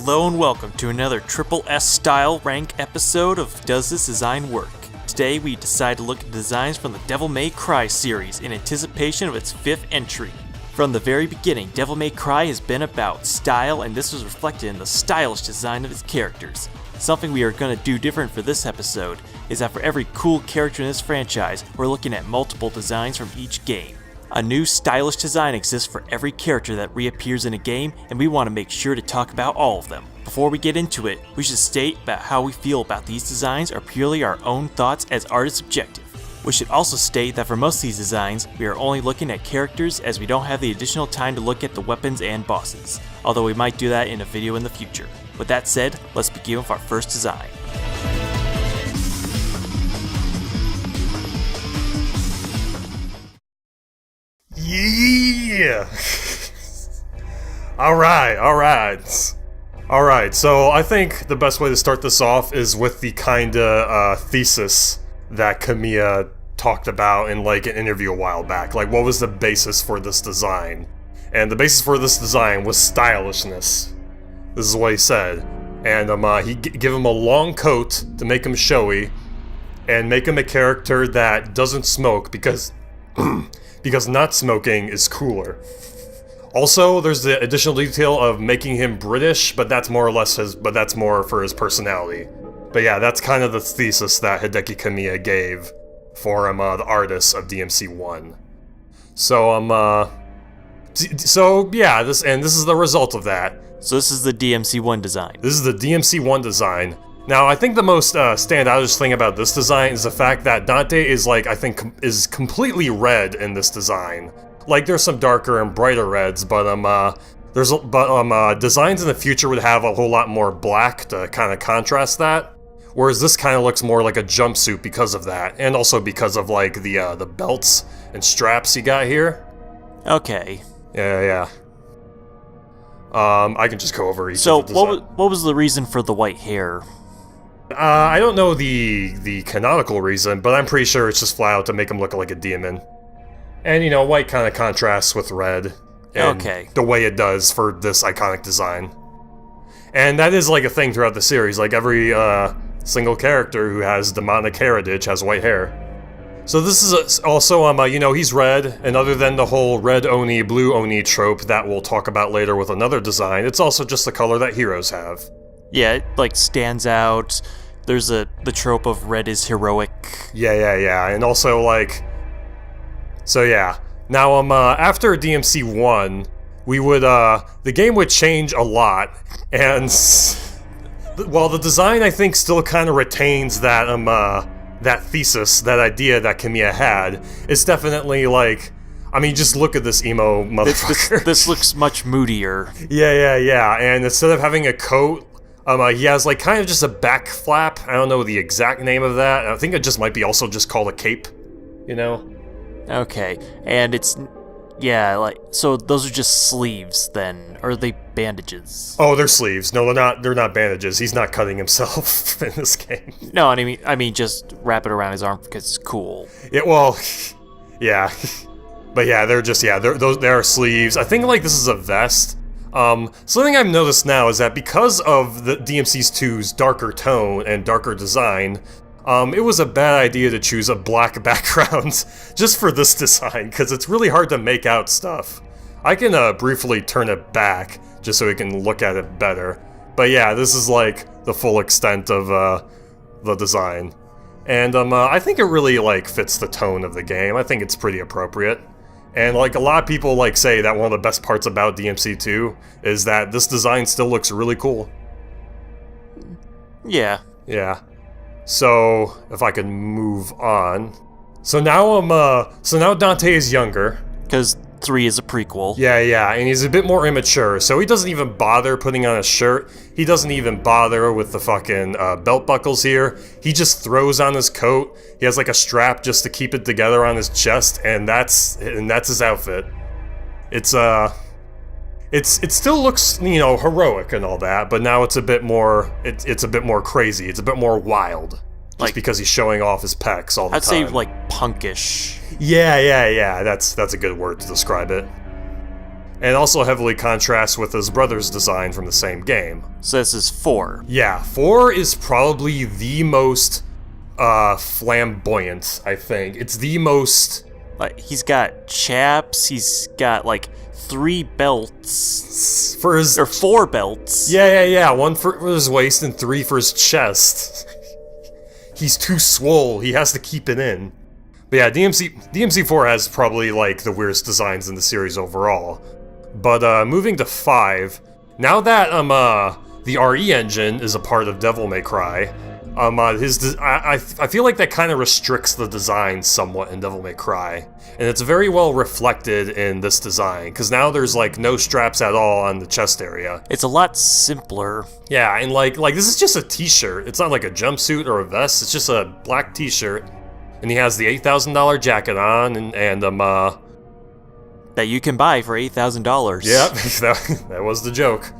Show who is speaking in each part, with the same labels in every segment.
Speaker 1: Hello and welcome to another Triple S style rank episode of Does This Design Work? Today we decide to look at designs from the Devil May Cry series in anticipation of its 5th entry. From the very beginning, Devil May Cry has been about style, and this was reflected in the stylish design of its characters. Something we are going to do different for this episode is that for every cool character in this franchise, we're looking at multiple designs from each game. A new stylish design exists for every character that reappears in a game, and we want to make sure to talk about all of them. Before we get into it, we should state that how we feel about these designs are purely our own thoughts as artist objective. We should also state that for most of these designs, we are only looking at characters as we don't have the additional time to look at the weapons and bosses, although we might do that in a video in the future. With that said, let's begin with our first design.
Speaker 2: Yeah! Alright, so I think the best way to start this off is with the kinda thesis that Kamiya talked about in like an interview a while back. Like, what was the basis for this design? And the basis for this design was stylishness. This is what he said. And he give him a long coat to make him showy, and make him a character that doesn't smoke because because not smoking is cooler. Also, there's the additional detail of making him British, but that's more or less that's more for his personality. But yeah, that's kind of the thesis that Hideki Kamiya gave for the artists of DMC1. So yeah, this is the result of that.
Speaker 1: So this is the DMC1 design.
Speaker 2: This is the DMC1 design. Now, I think the most standoutish thing about this design is the fact that Dante is is completely red in this design. Like, there's some darker and brighter reds, but designs in the future would have a whole lot more black to kind of contrast that. Whereas this kind of looks more like a jumpsuit because of that, and also because of like the belts and straps you got here.
Speaker 1: Okay.
Speaker 2: Yeah. I can just go over each of the designs.
Speaker 1: So, what was the reason for the white hair?
Speaker 2: I don't know the canonical reason, but I'm pretty sure it's just flat out to make him look like a demon. And, you know, white kind of contrasts with red. And
Speaker 1: okay.
Speaker 2: The way it does for this iconic design. And that is like a thing throughout the series. Like, every single character who has demonic heritage has white hair. So this is also, you know, he's red, and other than the whole red Oni, blue Oni trope that we'll talk about later with another design, it's also just the color that heroes have.
Speaker 1: Yeah, it like stands out. There's the trope of red is heroic.
Speaker 2: Yeah, and also like, so yeah. Now after DMC1, we would the game would change a lot, and while the design I think still kind of retains that that thesis, that idea that Kamiya had, it's definitely like, I mean, just look at this emo motherfucker.
Speaker 1: This looks much moodier.
Speaker 2: Yeah, and instead of having a coat, he has like kind of just a back flap. I don't know the exact name of that. I think it just might be also just called a cape, you know?
Speaker 1: Okay, and it's, yeah, like, so those are just sleeves then, or are they bandages?
Speaker 2: Oh, they're sleeves. No, they're not bandages. He's not cutting himself in this game.
Speaker 1: No, I mean just wrap it around his arm because it's cool.
Speaker 2: Yeah, well, yeah. But yeah, they're sleeves. I think like this is a vest. Something I've noticed now is that because of the DMC2's darker tone and darker design, it was a bad idea to choose a black background just for this design, because it's really hard to make out stuff. I can briefly turn it back just so we can look at it better. But yeah, this is like the full extent of the design. And I think it really like fits the tone of the game. I think it's pretty appropriate. And like a lot of people like say that one of the best parts about DMC2 is that this design still looks really cool.
Speaker 1: Yeah. So if I can move on. So now Dante is younger. Because 3 is a prequel.
Speaker 2: Yeah, and he's a bit more immature, so he doesn't even bother putting on a shirt. He doesn't even bother with the fucking belt buckles here. He just throws on his coat. He has like a strap just to keep it together on his chest, and that's his outfit. It still looks, you know, heroic and all that, but now it's a bit more it's a bit more crazy. It's a bit more wild. Just because he's showing off his pecs all the time.
Speaker 1: I'd say like punkish.
Speaker 2: Yeah, that's a good word to describe it. And also heavily contrasts with his brother's design from the same game.
Speaker 1: So this is 4.
Speaker 2: Yeah, 4 is probably the most flamboyant, I think. It's the most...
Speaker 1: Like, he's got chaps, he's got, like, 3 belts.
Speaker 2: For his...
Speaker 1: Or 4 belts.
Speaker 2: Yeah. 1 for his waist and 3 for his chest. He's too swole, he has to keep it in. But yeah, DMC4 has probably, like, the weirdest designs in the series overall. But, moving to 5, now that, the RE engine is a part of Devil May Cry, I feel like that kind of restricts the design somewhat in Devil May Cry. And it's very well reflected in this design, because now there's, like, no straps at all on the chest area.
Speaker 1: It's a lot simpler.
Speaker 2: Yeah, and, like this is just a t-shirt. It's not like a jumpsuit or a vest, it's just a black t-shirt. And he has the $8,000 jacket on, and
Speaker 1: that you can buy for $8,000.
Speaker 2: Yep, that was the joke.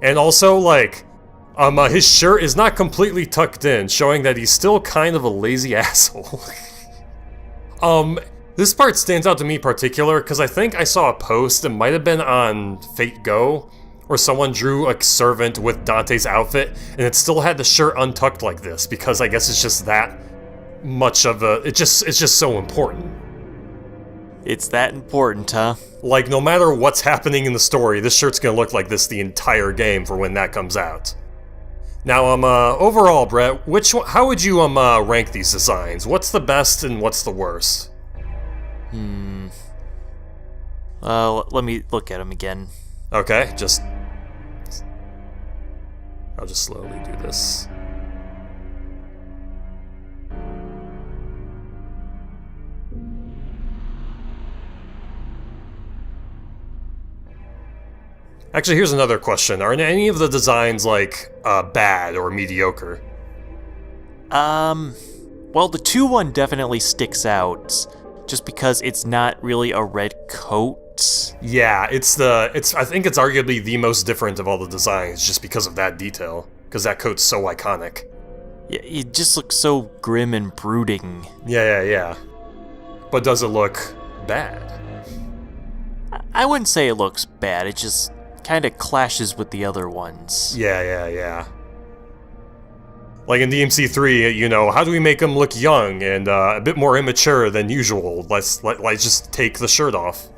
Speaker 2: And also, like, his shirt is not completely tucked in, showing that he's still kind of a lazy asshole. This part stands out to me particular, because I think I saw a post, it might have been on Fate Go, where someone drew a servant with Dante's outfit, and it still had the shirt untucked like this, because I guess it's just that much of a... It's just so important.
Speaker 1: It's that important, huh?
Speaker 2: Like, no matter what's happening in the story, this shirt's gonna look like this the entire game for when that comes out. Now, overall, Brett, how would you, rank these designs? What's the best and what's the worst?
Speaker 1: Let me look at them again.
Speaker 2: Okay, I'll just slowly do this. Actually, here's another question. Are any of the designs, like, bad or mediocre?
Speaker 1: Well, the 2-1 definitely sticks out, just because it's not really a red coat.
Speaker 2: Yeah, I think it's arguably the most different of all the designs, just because of that detail. Because that coat's so iconic.
Speaker 1: Yeah, it just looks so grim and brooding.
Speaker 2: Yeah. But does it look bad?
Speaker 1: I wouldn't say it looks bad, it just kind of clashes with the other ones.
Speaker 2: Yeah. Like in DMC3, you know, how do we make him look young and a bit more immature than usual? Let's just take the shirt off.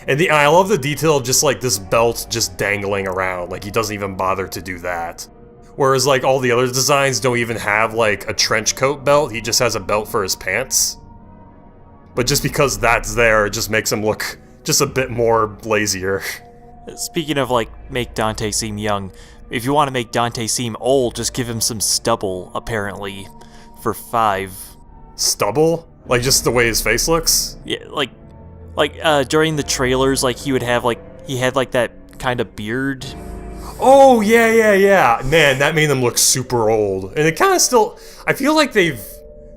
Speaker 2: And I love the detail of just like this belt just dangling around, like he doesn't even bother to do that. Whereas like all the other designs don't even have like a trench coat belt, he just has a belt for his pants. But just because that's there, it just makes him look just a bit more lazier.
Speaker 1: Speaking of, like, make Dante seem young, if you want to make Dante seem old, just give him some stubble, apparently, for 5.
Speaker 2: Stubble? Like, just the way his face looks?
Speaker 1: Yeah, like, during the trailers, like, he had, like, that kind of beard.
Speaker 2: Oh, yeah. Man, that made him look super old. And it kind of still... I feel like they've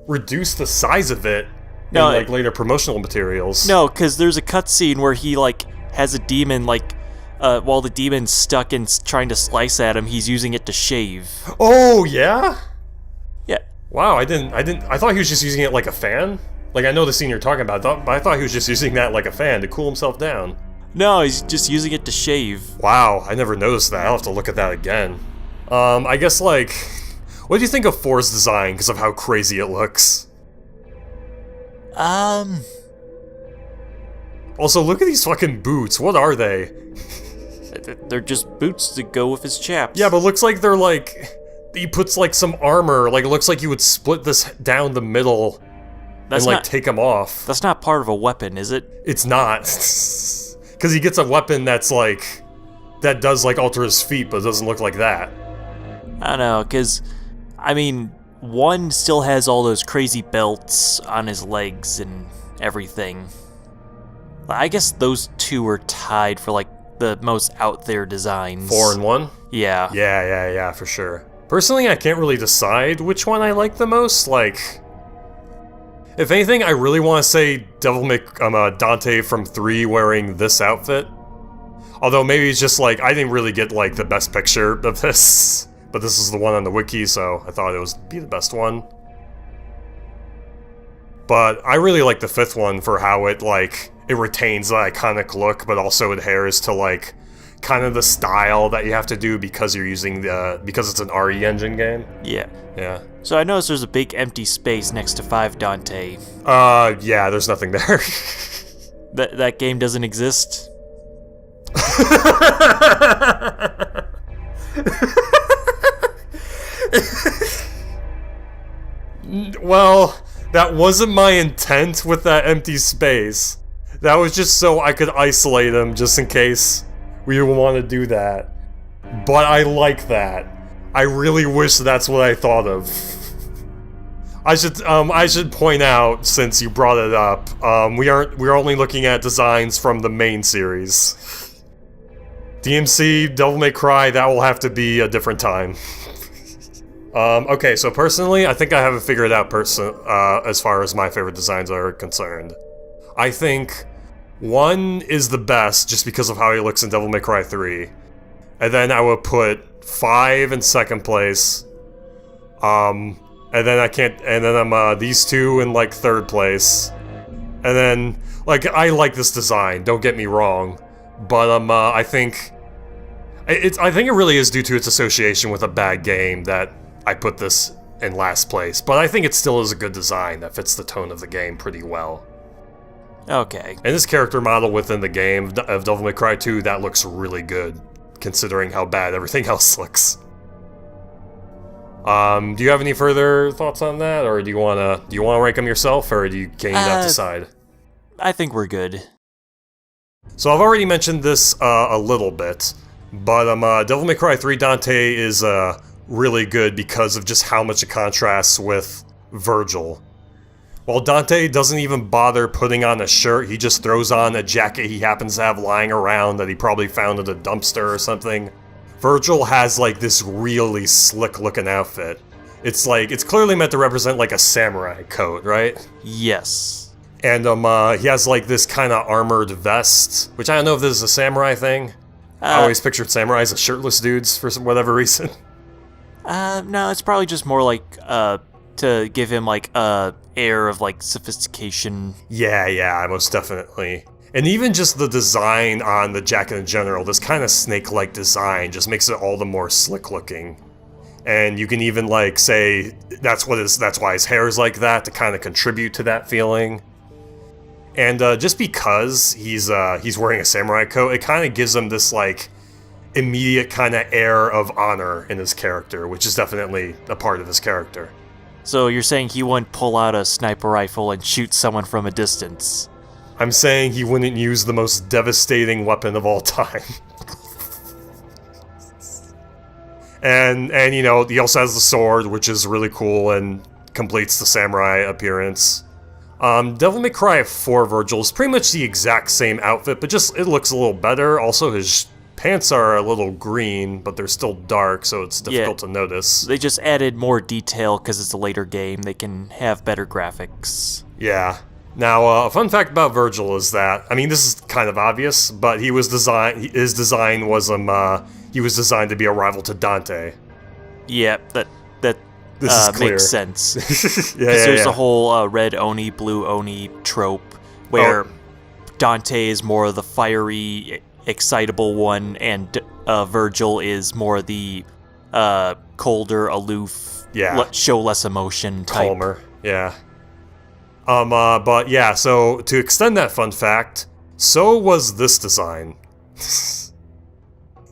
Speaker 2: reduced the size of it in, like, later promotional materials.
Speaker 1: No, because there's a cutscene where he, like, has a demon, like... while the demon's stuck and trying to slice at him, he's using it to shave.
Speaker 2: Oh, yeah?
Speaker 1: Yeah.
Speaker 2: Wow, I thought he was just using it like a fan. Like, I know the scene you're talking about, but I thought he was just using that like a fan to cool himself down.
Speaker 1: No, he's just using it to shave.
Speaker 2: Wow, I never noticed that. I'll have to look at that again. I guess, like... What do you think of 4's design, because of how crazy it looks? Also, look at these fucking boots. What are they?
Speaker 1: They're just boots to go with his chaps.
Speaker 2: Yeah, but it looks like they're like... He puts like some armor, like it looks like you would split this down the middle and like take them off.
Speaker 1: That's not part of a weapon, is it?
Speaker 2: It's not. Because he gets a weapon that's like... That does like alter his feet, but it doesn't look like that.
Speaker 1: I don't know, because... I mean, 1 still has all those crazy belts on his legs and everything. I guess those 2 are tied for like the most out there designs.
Speaker 2: 4 and 1?
Speaker 1: Yeah.
Speaker 2: Yeah, for sure. Personally, I can't really decide which one I like the most. Like, if anything, I really want to say Dante from 3 wearing this outfit. Although maybe it's just like, I didn't really get like the best picture of this. But this is the one on the wiki, so I thought it would be the best one. But I really like the 5th one for how it like... it retains the iconic look, but also adheres to like kind of the style that you have to do because you're using because it's an RE engine game.
Speaker 1: Yeah.
Speaker 2: Yeah.
Speaker 1: So I noticed there's a big empty space next to 5 Dante.
Speaker 2: Yeah, there's nothing there.
Speaker 1: That game doesn't exist?
Speaker 2: Well, that wasn't my intent with that empty space. That was just so I could isolate him, just in case we would want to do that. But I like that. I really wish that's what I thought of. I should point out, since you brought it up, we're only looking at designs from the main series. DMC, Devil May Cry, that will have to be a different time. Okay, so personally, I think I have it figured out as far as my favorite designs are concerned. I think 1 is the best just because of how he looks in Devil May Cry 3. And then I would put 5 in second place. And then I'm these 2 in like third place. And then like I like this design, don't get me wrong, but I think it really is due to its association with a bad game that I put this in last place, but I think it still is a good design that fits the tone of the game pretty well.
Speaker 1: Okay. And
Speaker 2: this character model within the game of Devil May Cry 2, that looks really good, considering how bad everything else looks. Do you have any further thoughts on that, or do you wanna rank them yourself, or can you not decide?
Speaker 1: I think we're good.
Speaker 2: So I've already mentioned this a little bit, but Devil May Cry 3 Dante is really good because of just how much it contrasts with Virgil. While Dante doesn't even bother putting on a shirt, he just throws on a jacket he happens to have lying around that he probably found in a dumpster or something. Virgil has like this really slick looking outfit. It's clearly meant to represent like a samurai coat, right?
Speaker 1: Yes.
Speaker 2: And he has like this kind of armored vest, which I don't know if this is a samurai thing. I always pictured samurais as shirtless dudes for whatever reason.
Speaker 1: No, it's probably just more like, to give him, like, a air of, like, sophistication.
Speaker 2: Yeah, most definitely. And even just the design on the jacket in general, this kind of snake-like design just makes it all the more slick-looking. And you can even, like, say that's why his hair is like that, to kind of contribute to that feeling. And just because he's wearing a samurai coat, it kind of gives him this, like, immediate kind of air of honor in his character, which is definitely a part of his character.
Speaker 1: So you're saying he wouldn't pull out a sniper rifle and shoot someone from a distance?
Speaker 2: I'm saying he wouldn't use the most devastating weapon of all time. and you know, he also has the sword, which is really cool and completes the samurai appearance. Devil May Cry 4 Virgil is pretty much the exact same outfit, but just it looks a little better. Also, his pants are a little green, but they're still dark, so it's difficult to notice.
Speaker 1: They just added more detail because it's a later game. They can have better graphics.
Speaker 2: Yeah. Now, a fun fact about Virgil is that, I mean, this is kind of obvious, but his design was he was designed to be a rival to Dante.
Speaker 1: Yeah, that
Speaker 2: this is clear.
Speaker 1: Makes sense.
Speaker 2: There's
Speaker 1: the whole red Oni, blue Oni trope where Dante is more of the fiery, excitable one, and Virgil is more the colder, aloof, show less emotion type.
Speaker 2: Calmer, yeah. But yeah, so to extend that fun fact, so was this design.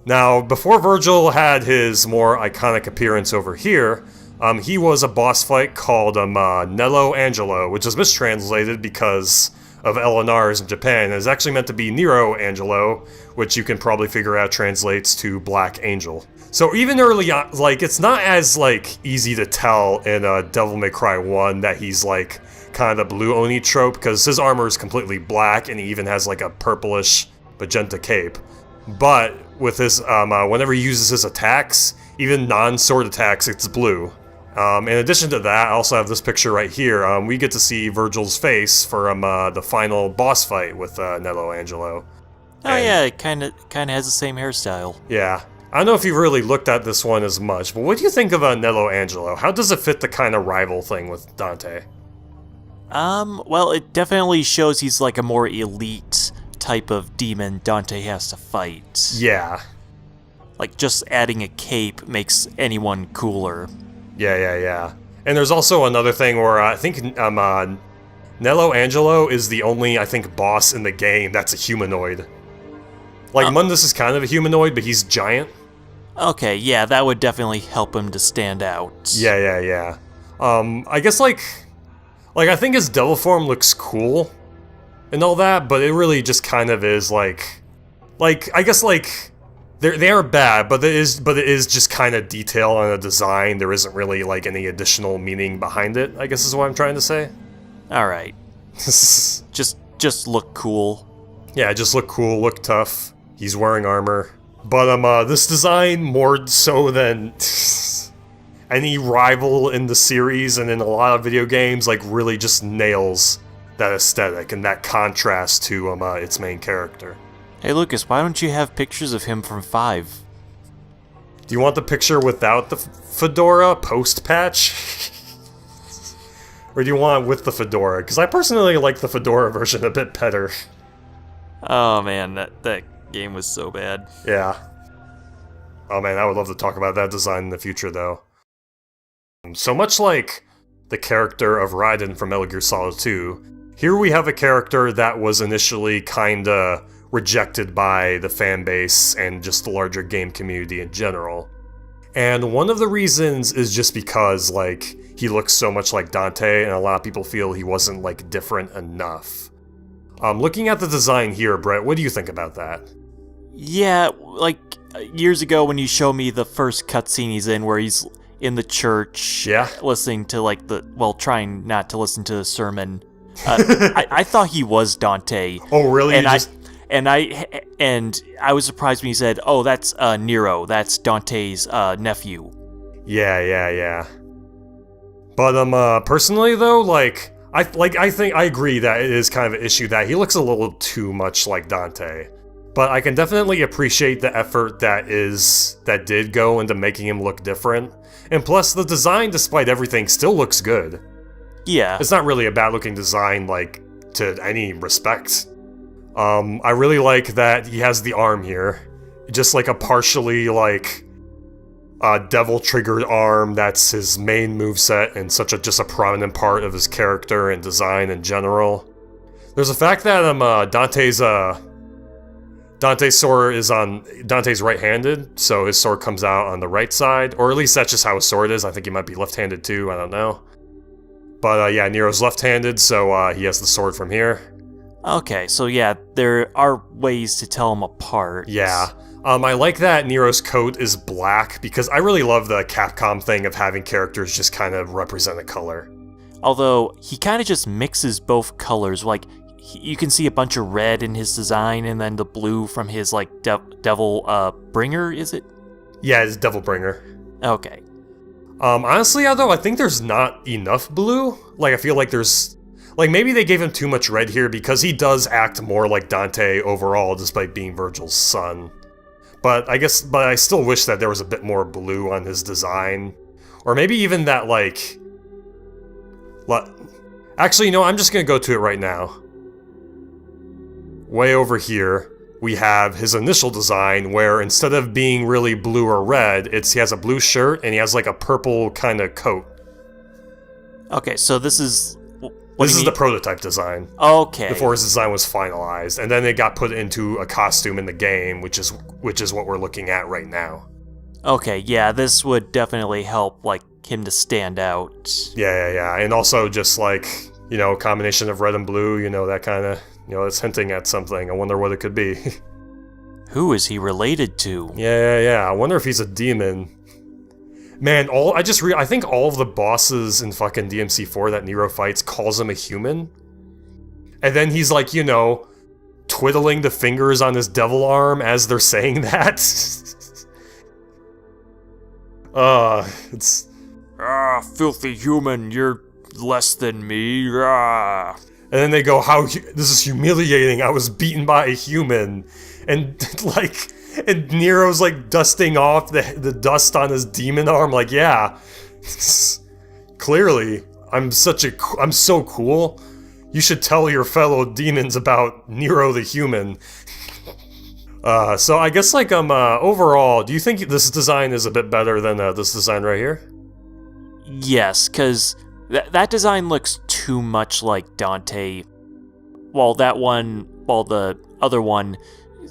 Speaker 2: Now, before Virgil had his more iconic appearance over here, he was a boss fight called Nello Angelo, which is mistranslated because of LNRs in Japan, and is actually meant to be Nero Angelo, which you can probably figure out translates to Black Angel. So even early on, like, it's not as, like, easy to tell in Devil May Cry 1 that he's, like, kind of the blue Oni trope, because his armor is completely black, and he even has, like, a purplish magenta cape. But with his, whenever he uses his attacks, even non-sword attacks, it's blue. In addition to that, I also have this picture right here. We get to see Virgil's face for the final boss fight with Nello Angelo.
Speaker 1: Yeah, it kind of has the same hairstyle.
Speaker 2: Yeah. I don't know if you've really looked at this one as much, but what do you think of Nello Angelo? How does it fit the kind of rival thing with Dante?
Speaker 1: Well, it definitely shows he's like a more elite type of demon Dante has to fight.
Speaker 2: Yeah.
Speaker 1: Like, just adding a cape makes anyone cooler.
Speaker 2: Yeah. And there's also another thing where I think Nello Angelo is the only, I think, boss in the game that's a humanoid. Like, Mundus is kind of a humanoid, but he's giant.
Speaker 1: Okay, yeah, that would definitely help him to stand out.
Speaker 2: Yeah. I guess, like, I think his devil form looks cool and all that, but it really just kind of is, I guess, like, they are bad, but it is just kind of detail on a design. There isn't really, like, any additional meaning behind it, I guess is what I'm trying to say.
Speaker 1: Alright. just look cool.
Speaker 2: Yeah, just look cool, look tough. He's wearing armor. But, this design, more so than any rival in the series and in a lot of video games, like, really just nails that aesthetic and that contrast to, its main character.
Speaker 1: Hey Lucas, why don't you have pictures of him from 5?
Speaker 2: Do you want the picture without the fedora post-patch? Or do you want with the fedora? Because I personally like the fedora version a bit better.
Speaker 1: Oh man, that game was so bad.
Speaker 2: Yeah. Oh man, I would love to talk about that design in the future, though. So much like the character of Raiden from Metal Gear Solid 2, here we have a character that was initially kinda rejected by the fanbase and just the larger game community in general. And one of the reasons is just because, like, he looks so much like Dante, and a lot of people feel he wasn't, like, different enough. Looking at the design here, Brett, what do you think about that?
Speaker 1: Yeah, like, years ago when you showed me the first cutscene he's in, where he's in the church,
Speaker 2: Yeah.
Speaker 1: listening to, like, trying not to listen to the sermon, I thought he was Dante.
Speaker 2: Oh, really?
Speaker 1: And I was surprised when he said, "Oh, that's Nero. That's Dante's nephew."
Speaker 2: Yeah. But personally though, I think I agree that it is kind of an issue that he looks a little too much like Dante. But I can definitely appreciate the effort that did go into making him look different. And plus, the design, despite everything, still looks good.
Speaker 1: Yeah.
Speaker 2: It's not really a bad-looking design, like, to any respect. I really like that he has the arm here. Just like a partially, like, devil-triggered arm that's his main moveset and just a prominent part of his character and design in general. There's the fact that Dante's sword is Dante's right-handed, so his sword comes out on the right side, or at least that's just how his sword is. I think he might be left-handed too, I don't know. But yeah, Nero's left-handed, so he has the sword from here.
Speaker 1: Okay, so yeah, there are ways to tell them apart.
Speaker 2: Yeah. I like that Nero's coat is black, because I really love the Capcom thing of having characters just kind of represent a color.
Speaker 1: Although, he kind of just mixes both colors, like, you can see a bunch of red in his design, and then the blue from his, like, Devil Bringer, is it?
Speaker 2: Yeah, it's Devil Bringer.
Speaker 1: Okay.
Speaker 2: Honestly, though, I think there's not enough blue. Like, I feel like there's... Like, maybe they gave him too much red here, because he does act more like Dante overall, despite being Virgil's son. But I still wish that there was a bit more blue on his design. Or maybe even that, like... Actually, no, I'm just gonna go to it right now. Way over here, we have his initial design, where instead of being really blue or red, he has a blue shirt, and he has, like, a purple kind of coat.
Speaker 1: Okay, so this is...
Speaker 2: This is the prototype design.
Speaker 1: Okay.
Speaker 2: Before his design was finalized, and then it got put into a costume in the game, which is what we're looking at right now.
Speaker 1: Okay, yeah, this would definitely help, like, him to stand out.
Speaker 2: Yeah, and also just, like, you know, a combination of red and blue, you know, that kind of, you know, it's hinting at something. I wonder what it could be.
Speaker 1: Who is he related to?
Speaker 2: Yeah, I wonder if he's a demon. Man, I think all of the bosses in fucking DMC4 that Nero fights calls him a human. And then he's like, you know, twiddling the fingers on his devil arm as they're saying that. It's...
Speaker 1: filthy human, you're less than me, And
Speaker 2: then they go, this is humiliating, I was beaten by a human. And, like... And Nero's, like, dusting off the dust on his demon arm, like, yeah. Clearly. I'm so cool. You should tell your fellow demons about Nero the human. So I guess like overall, do you think this design is a bit better than this design right here?
Speaker 1: Yes, because that design looks too much like Dante, while the other one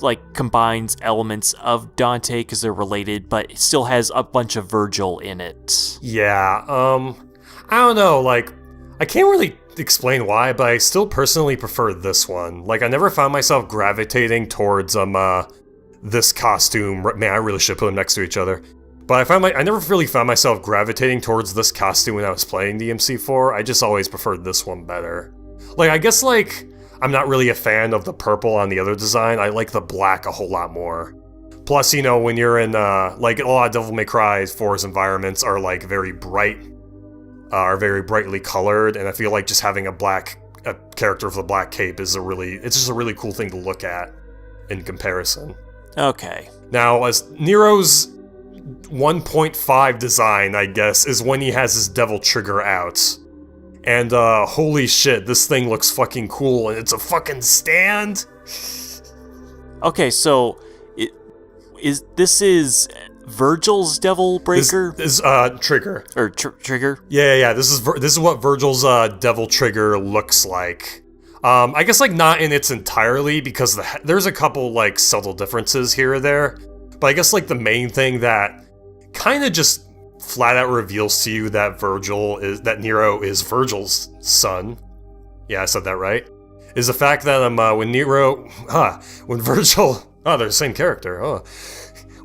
Speaker 1: like combines elements of Dante because they're related, but it still has a bunch of Virgil in it.
Speaker 2: Yeah, I don't know, like, I can't really explain why, but I still personally prefer this one. Like, I never found myself gravitating towards, this costume. Man, I really should put them next to each other. But I never really found myself gravitating towards this costume when I was playing DMC4. I just always preferred this one better. Like, I guess, like, I'm not really a fan of the purple on the other design. I like the black a whole lot more. Plus, you know, when you're in, like, a lot of Devil May Cry 4's environments are, like, very bright, are very brightly colored, and I feel like just having a character with a black cape is it's just a really cool thing to look at in comparison.
Speaker 1: Okay.
Speaker 2: Now, as Nero's 1.5 design, I guess, is when he has his devil trigger out. And, holy shit, this thing looks fucking cool, and it's a fucking stand?
Speaker 1: Okay, so, this is Virgil's Devil Breaker?
Speaker 2: This trigger.
Speaker 1: Or trigger?
Speaker 2: Yeah, this is what Virgil's, devil trigger looks like. I guess, like, not in its entirely, because there's a couple, like, subtle differences here or there. But I guess, like, the main thing that kind of just flat out reveals to you that Nero is Virgil's son. Yeah, I said that right. Is the fact that when Virgil, they're the same character.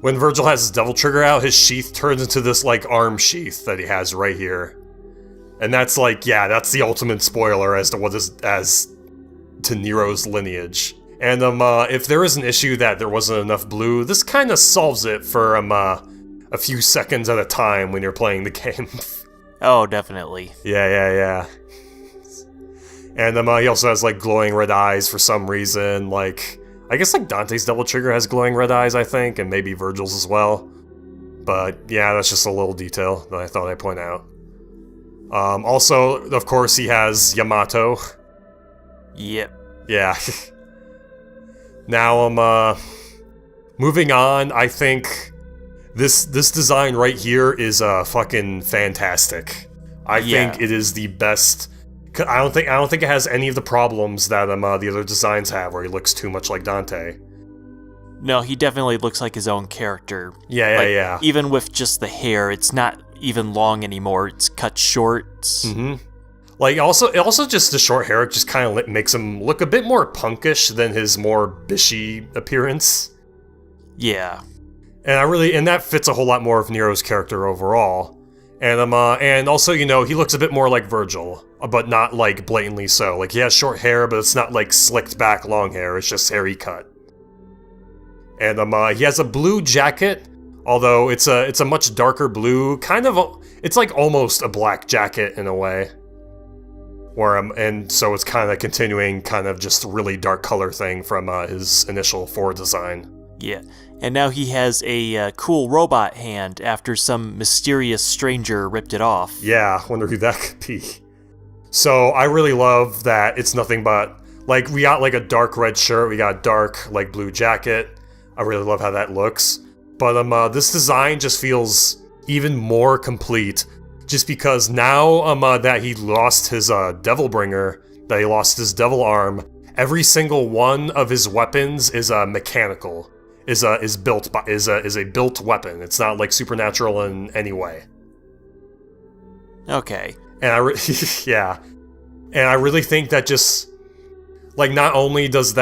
Speaker 2: When Virgil has his devil trigger out, his sheath turns into this like arm sheath that he has right here, and that's like, yeah, that's the ultimate spoiler as to Nero's lineage. And if there is an issue that there wasn't enough blue, this kind of solves it for a few seconds at a time when you're playing the game.
Speaker 1: Oh, definitely.
Speaker 2: Yeah. And he also has like glowing red eyes for some reason. Like, I guess like Dante's Devil Trigger has glowing red eyes, I think, and maybe Virgil's as well. But yeah, that's just a little detail that I thought I'd point out. Also, of course, he has Yamato.
Speaker 1: Yep.
Speaker 2: Yeah. Now, moving on, I think this design right here is fucking fantastic. I think it is the best. I don't think it has any of the problems that the other designs have, where he looks too much like Dante.
Speaker 1: No, he definitely looks like his own character.
Speaker 2: Yeah.
Speaker 1: Even with just the hair, it's not even long anymore. It's cut short.
Speaker 2: Mm-hmm. Like, also just the short hair just kind of makes him look a bit more punkish than his more bishy appearance.
Speaker 1: Yeah.
Speaker 2: And that fits a whole lot more of Nero's character overall. And also, you know, he looks a bit more like Virgil, but not like blatantly so. Like, he has short hair, but it's not like slicked back long hair, it's just hair he cut. And he has a blue jacket, although it's a much darker blue, it's like almost a black jacket in a way. And so it's kind of continuing kind of just really dark color thing from his initial 4 design.
Speaker 1: Yeah, and now he has a cool robot hand after some mysterious stranger ripped it off.
Speaker 2: Yeah, wonder who that could be. So I really love that it's nothing but, like, we got like a dark red shirt, we got a dark like blue jacket. I really love how that looks. But this design just feels even more complete, just because now that he lost his Devil Bringer, that he lost his Devil Arm, every single one of his weapons is mechanical. Is a built weapon. It's not like supernatural in any way.
Speaker 1: Okay.
Speaker 2: And I really think that just like not only is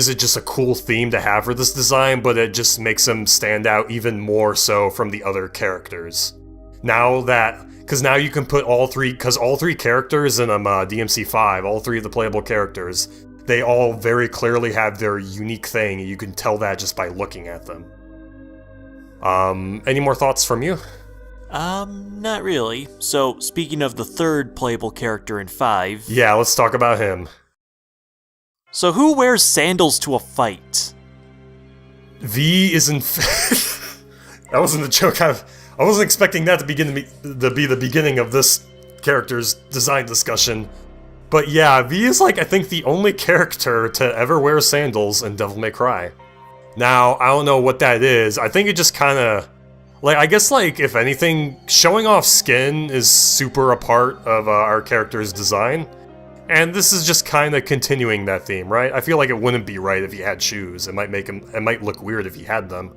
Speaker 2: it just a cool theme to have for this design, but it just makes him stand out even more so from the other characters. Because now you can put all three characters in DMC5, all 3 of the playable characters, they all very clearly have their unique thing. You can tell that just by looking at them. Any more thoughts from you?
Speaker 1: Not really. So, speaking of the 3rd playable character in 5...
Speaker 2: Yeah, let's talk about him.
Speaker 1: So who wears sandals to a fight?
Speaker 2: V is in... That wasn't a joke. I wasn't expecting that to be the beginning of this character's design discussion. But yeah, V is like, I think, the only character to ever wear sandals in Devil May Cry. Now, I don't know what that is. I think it just kind of... Like, I guess, like, if anything, showing off skin is super a part of our character's design. And this is just kind of continuing that theme, right? I feel like it wouldn't be right if he had shoes. It might look weird if he had them.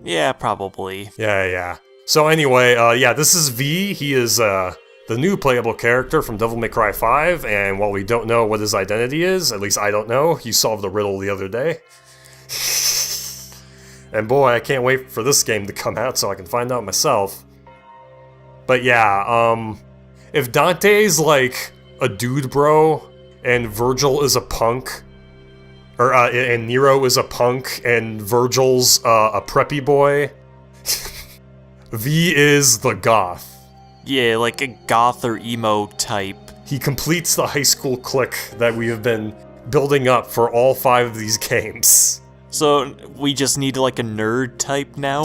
Speaker 1: Yeah, probably.
Speaker 2: Yeah. So anyway, yeah, this is V. He is the new playable character from Devil May Cry 5, and while we don't know what his identity is, at least I don't know, you solved the riddle the other day. And boy, I can't wait for this game to come out so I can find out myself. But yeah, if Dante's like a dude bro, and Virgil is a punk, or and Nero is a punk, and Virgil's a preppy boy, V is the goth.
Speaker 1: Yeah, like a goth or emo type.
Speaker 2: He completes the high school clique that we have been building up for all 5 of these games.
Speaker 1: So we just need like a nerd type now?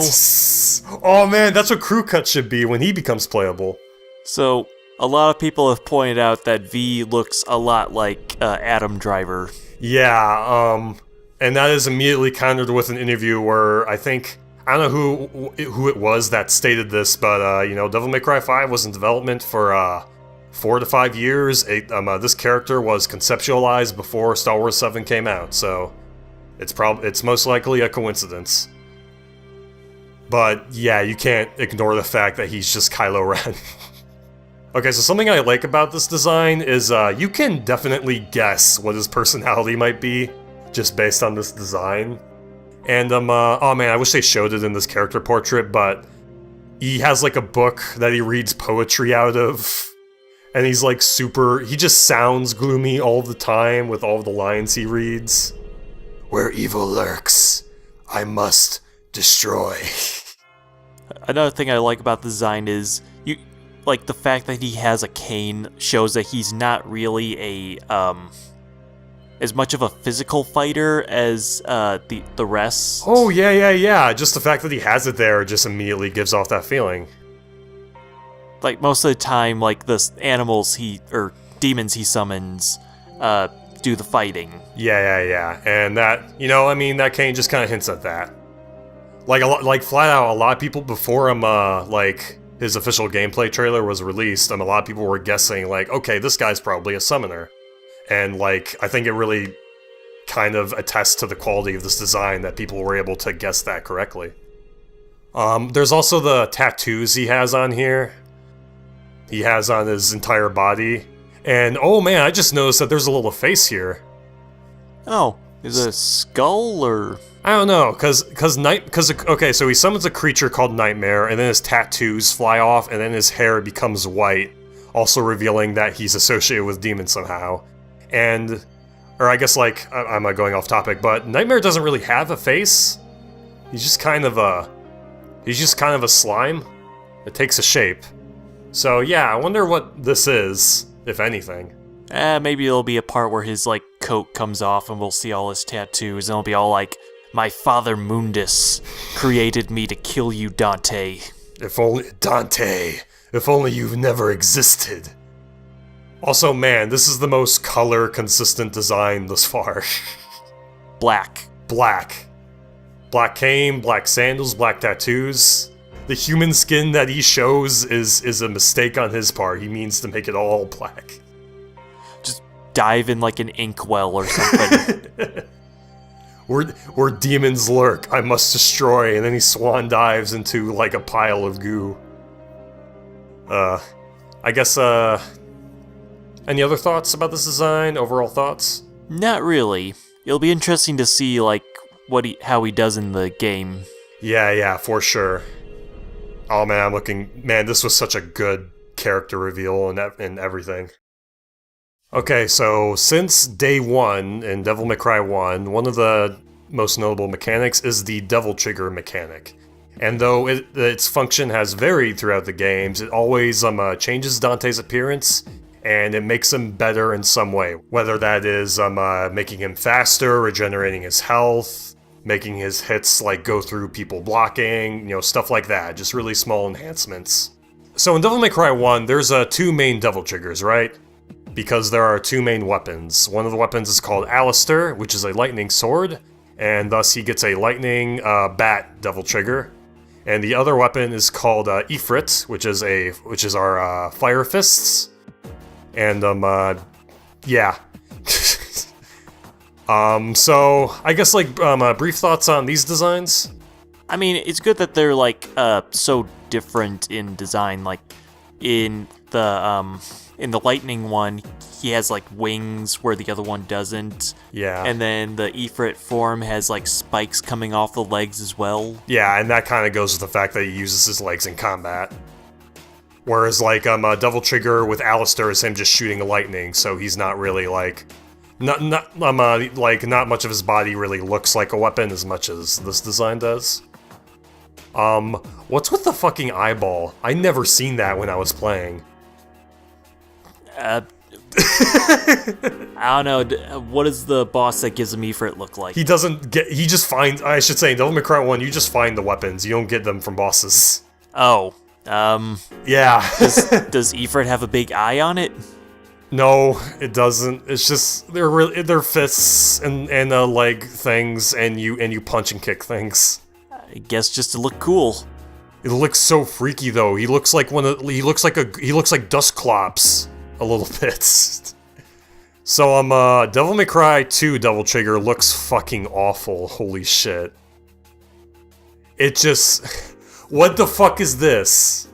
Speaker 2: Oh man, that's what Crew Cut should be when he becomes playable.
Speaker 1: So, a lot of people have pointed out that V looks a lot like Adam Driver.
Speaker 2: Yeah, and that is immediately countered with an interview where I don't know who it was that stated this, but you know, Devil May Cry 5 was in development for 4 to 5 years. This character was conceptualized before Star Wars 7 came out, so it's most likely a coincidence. But yeah, you can't ignore the fact that he's just Kylo Ren. Okay, so something I like about this design is you can definitely guess what his personality might be just based on this design. And oh man, I wish they showed it in this character portrait, but he has like a book that he reads poetry out of. And he's like he just sounds gloomy all the time with all the lines he reads. Where evil lurks, I must destroy.
Speaker 1: Another thing I like about the design is like the fact that he has a cane shows that he's not really a as much of a physical fighter as the rest.
Speaker 2: Oh yeah. Just the fact that he has it there just immediately gives off that feeling.
Speaker 1: Like most of the time, like the animals or demons he summons do the fighting.
Speaker 2: Yeah. And that, you know, I mean, that cane just kind of hints at that. Like flat out, a lot of people before him, like his official gameplay trailer was released, and a lot of people were guessing, like, okay, this guy's probably a summoner. And like, I think it really kind of attests to the quality of this design that people were able to guess that correctly. There's also the tattoos he has on here. He has on his entire body. And oh man, I just noticed that there's a little face here.
Speaker 1: Oh, is it a skull or?
Speaker 2: I don't know, okay, so he summons a creature called Nightmare, and then his tattoos fly off, and then his hair becomes white, also revealing that he's associated with demons somehow. Or I guess, like, I'm not going off topic, but Nightmare doesn't really have a face. He's just kind of a slime. It takes a shape. So yeah, I wonder what this is, if anything.
Speaker 1: Maybe it'll be a part where his, like, coat comes off and we'll see all his tattoos, and it'll be all like, my father Mundus created me to kill you, Dante.
Speaker 2: If only you've never existed. Also, man, this is the most color-consistent design thus far.
Speaker 1: Black.
Speaker 2: Black cane, black sandals, black tattoos. The human skin that he shows is a mistake on his part. He means to make it all black.
Speaker 1: Just dive in like an inkwell or something.
Speaker 2: Where demons lurk, I must destroy, and then he swan dives into like a pile of goo. I guess, any other thoughts about this design? Overall thoughts?
Speaker 1: Not really. It'll be interesting to see, like, how he does in the game.
Speaker 2: Yeah, for sure. Oh man, this was such a good character reveal and everything. Okay, so since day one in Devil May Cry 1, one of the most notable mechanics is the Devil Trigger mechanic. And though its function has varied throughout the games, it always changes Dante's appearance, and it makes him better in some way. Whether that is making him faster, regenerating his health, making his hits like go through people blocking, you know, stuff like that. Just really small enhancements. So in Devil May Cry 1, there's two main devil triggers, right? Because there are two main weapons. One of the weapons is called Alistair, which is a lightning sword, and thus he gets a lightning bat devil trigger. And the other weapon is called Ifrit, which is our fire fists. And yeah. So I guess like brief thoughts on these designs.
Speaker 1: I mean, it's good that they're like so different in design. Like in the lightning one, he has like wings where the other one doesn't.
Speaker 2: Yeah.
Speaker 1: And then the Ifrit form has like spikes coming off the legs as well.
Speaker 2: Yeah, and that kind of goes with the fact that he uses his legs in combat. Whereas like Devil Trigger with Alistair is him just shooting lightning, so he's not really like not much of his body really looks like a weapon as much as this design does. What's with the fucking eyeball? I never seen that when I was playing.
Speaker 1: I don't know. What does the boss that gives him Ifrit look like?
Speaker 2: He just finds, I should say, in Devil May Cry 1, you just find the weapons. You don't get them from bosses.
Speaker 1: Oh.
Speaker 2: Yeah.
Speaker 1: Does Ifrit have a big eye on it?
Speaker 2: No, it doesn't. It's just, they're fists and leg things, and you punch and kick things.
Speaker 1: I guess just to look cool.
Speaker 2: It looks so freaky though. He looks like he looks like Dustclops a little bit. So Devil May Cry 2 Devil Trigger looks fucking awful. Holy shit. It just what the fuck is this?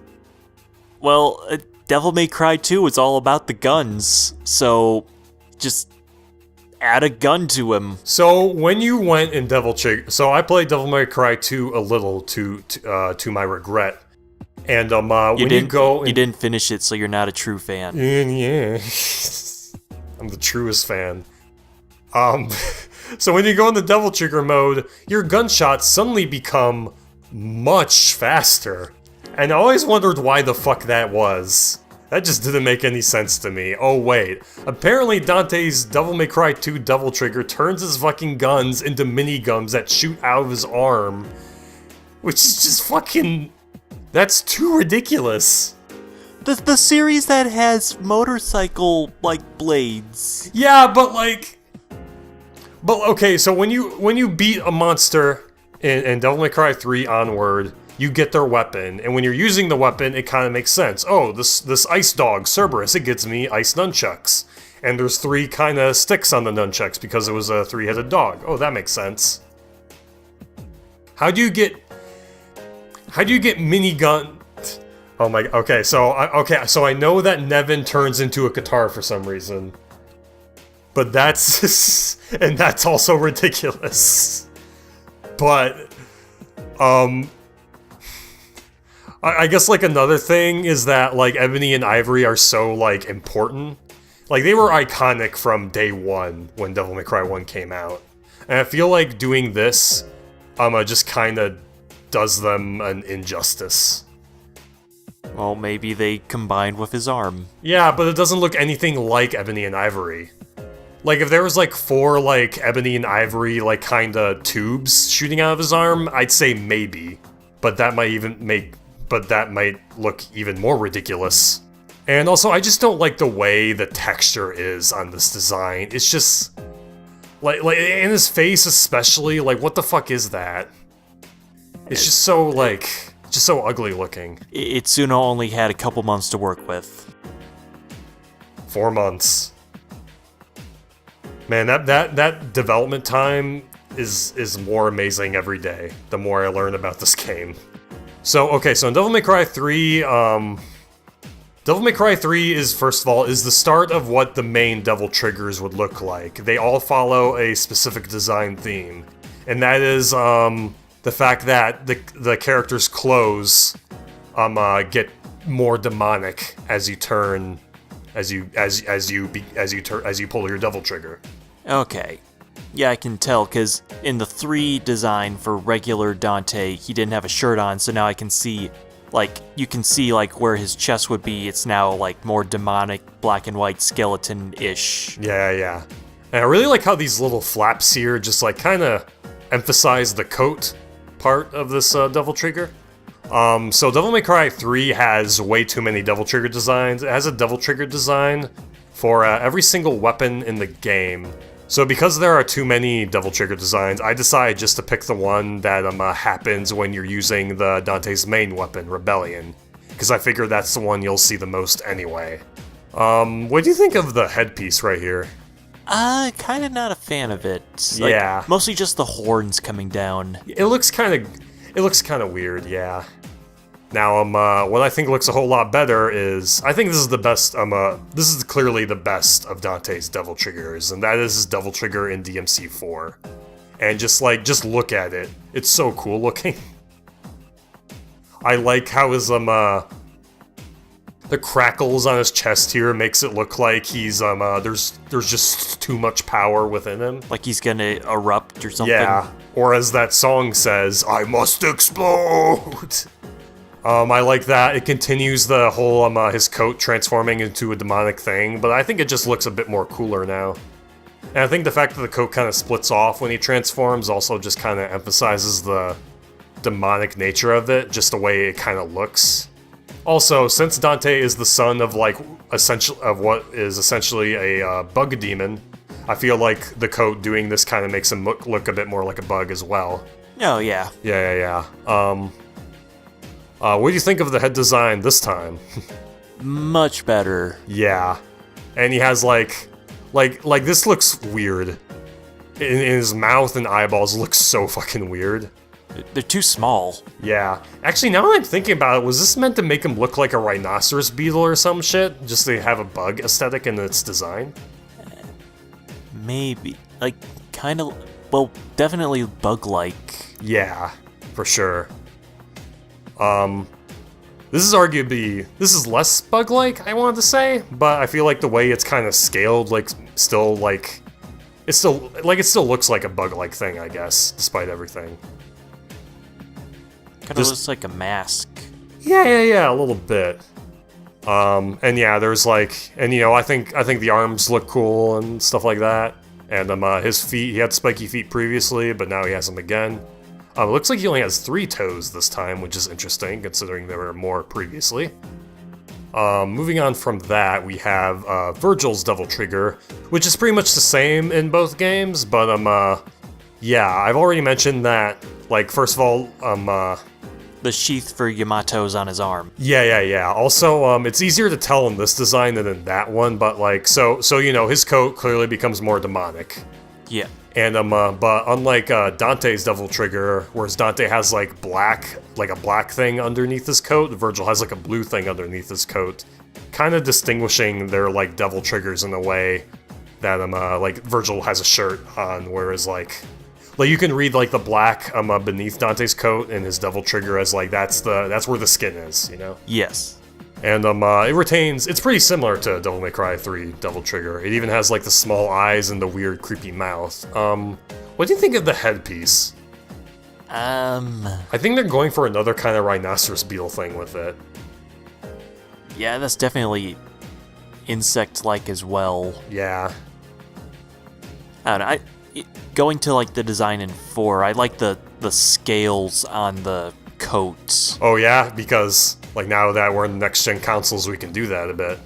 Speaker 1: Well, Devil May Cry 2 is all about the guns. So just add a gun to him.
Speaker 2: So when you went in Devil Trigger, so I played Devil May Cry 2 a little to my regret, and
Speaker 1: you didn't finish it, so you're not a true fan.
Speaker 2: Yeah, I'm the truest fan. So when you go in the Devil Trigger mode, your gunshots suddenly become much faster, and I always wondered why the fuck that was. That just didn't make any sense to me. Oh wait, apparently Dante's Devil May Cry 2 Devil Trigger turns his fucking guns into miniguns that shoot out of his arm. Which is just fucking... That's too ridiculous.
Speaker 1: The series that has motorcycle, like, blades.
Speaker 2: Yeah, but like... But okay, so when you beat a monster in Devil May Cry 3 onward, you get their weapon, and when you're using the weapon, it kind of makes sense. Oh, this ice dog, Cerberus, it gets me ice nunchucks. And there's 3 kind of sticks on the nunchucks because it was a 3-headed dog. Oh, that makes sense. How do you get minigun? Oh my, okay, so I know that Nevin turns into a guitar for some reason. But that's and that's also ridiculous. But I guess, like, another thing is that, like, Ebony and Ivory are so, like, important. Like, they were iconic from day one when Devil May Cry 1 came out. And I feel like doing this, just kinda does them an injustice.
Speaker 1: Well, maybe they combined with his arm.
Speaker 2: Yeah, but it doesn't look anything like Ebony and Ivory. Like, if there was, like, 4, like, Ebony and Ivory, like, kinda tubes shooting out of his arm, I'd say maybe. But that might look even more ridiculous. And also, I just don't like the way the texture is on this design. It's just... Like in his face especially, like, what the fuck is that? It's just so, like... just so ugly looking.
Speaker 1: Itsuno only had a couple months to work with.
Speaker 2: 4 months. Man, that development time is more amazing every day, the more I learn about this game. So, okay, so in Devil May Cry 3, Devil May Cry 3 is, first of all, is the start of what the main Devil Triggers would look like. They all follow a specific design theme, and that is, the fact that the character's clothes, get more demonic as you turn, as you pull your Devil Trigger.
Speaker 1: Okay. Yeah, I can tell, because in the 3 design for regular Dante, he didn't have a shirt on, so now I can see, like, you can see, like, where his chest would be. It's now, like, more demonic, black and white, skeleton-ish.
Speaker 2: Yeah. And I really like how these little flaps here just, like, kind of emphasize the coat part of this Devil Trigger. So Devil May Cry 3 has way too many Devil Trigger designs. It has a Devil Trigger design for every single weapon in the game. So because there are too many Devil Trigger designs, I decided just to pick the one that happens when you're using the Dante's main weapon, Rebellion. Because I figure that's the one you'll see the most anyway. What do you think of the headpiece right here?
Speaker 1: Kind of not a fan of it. Like,
Speaker 2: yeah.
Speaker 1: Mostly just the horns coming down.
Speaker 2: It looks kind of weird, yeah. Now, what I think looks a whole lot better is, I think this is the best, this is clearly the best of Dante's Devil Triggers, and that is his Devil Trigger in DMC4. And just look at it. It's so cool looking. I like how his, the crackles on his chest here makes it look like he's, there's just too much power within him.
Speaker 1: Like he's gonna erupt or something?
Speaker 2: Yeah, or as that song says, I must explode! I like that. It continues the whole, his coat transforming into a demonic thing, but I think it just looks a bit more cooler now. And I think the fact that the coat kind of splits off when he transforms also just kind of emphasizes the demonic nature of it, just the way it kind of looks. Also, since Dante is the son of, what is essentially a bug demon, I feel like the coat doing this kind of makes him look a bit more like a bug as well.
Speaker 1: Oh, yeah.
Speaker 2: Yeah. What do you think of the head design this time?
Speaker 1: Much better.
Speaker 2: Yeah. And he has like this looks weird. In his mouth and eyeballs look so fucking weird.
Speaker 1: They're too small.
Speaker 2: Yeah. Actually, now that I'm thinking about it, was this meant to make him look like a rhinoceros beetle or some shit? Just to have a bug aesthetic in its design?
Speaker 1: Maybe. Like, kind of... Well, definitely bug-like.
Speaker 2: Yeah, for sure. This is less bug-like, I wanted to say, but I feel like the way it's kind of scaled, it still looks like a bug-like thing, I guess, despite everything.
Speaker 1: Kind of looks like a mask.
Speaker 2: Yeah, a little bit. And yeah, there's I think the arms look cool and stuff like that. And his feet, he had spiky feet previously, but now he has them again. It looks like he only has 3 toes this time, which is interesting, considering there were more previously. Moving on from that, we have Virgil's Devil Trigger, which is pretty much the same in both games, but, yeah, I've already mentioned that, first of all,
Speaker 1: the sheath for Yamato's on his arm.
Speaker 2: Yeah. Also, it's easier to tell in this design than in that one, but, so his coat clearly becomes more demonic.
Speaker 1: Yeah.
Speaker 2: And but unlike Dante's Devil Trigger, whereas Dante has a black thing underneath his coat, Virgil has a blue thing underneath his coat, kind of distinguishing their Devil Triggers in a way that Virgil has a shirt on, whereas you can read the black beneath Dante's coat and his Devil Trigger as that's where the skin is, you know?
Speaker 1: Yes.
Speaker 2: And it's pretty similar to Devil May Cry 3 Devil Trigger. It even has the small eyes and the weird creepy mouth. What do you think of the headpiece? I think they're going for another kind of rhinoceros beetle thing with it.
Speaker 1: Yeah, that's definitely insect-like as well.
Speaker 2: Yeah.
Speaker 1: I don't know, going to the design in 4, I like the scales on the coat.
Speaker 2: Oh yeah, because now that we're in the next gen consoles, we can do that a bit.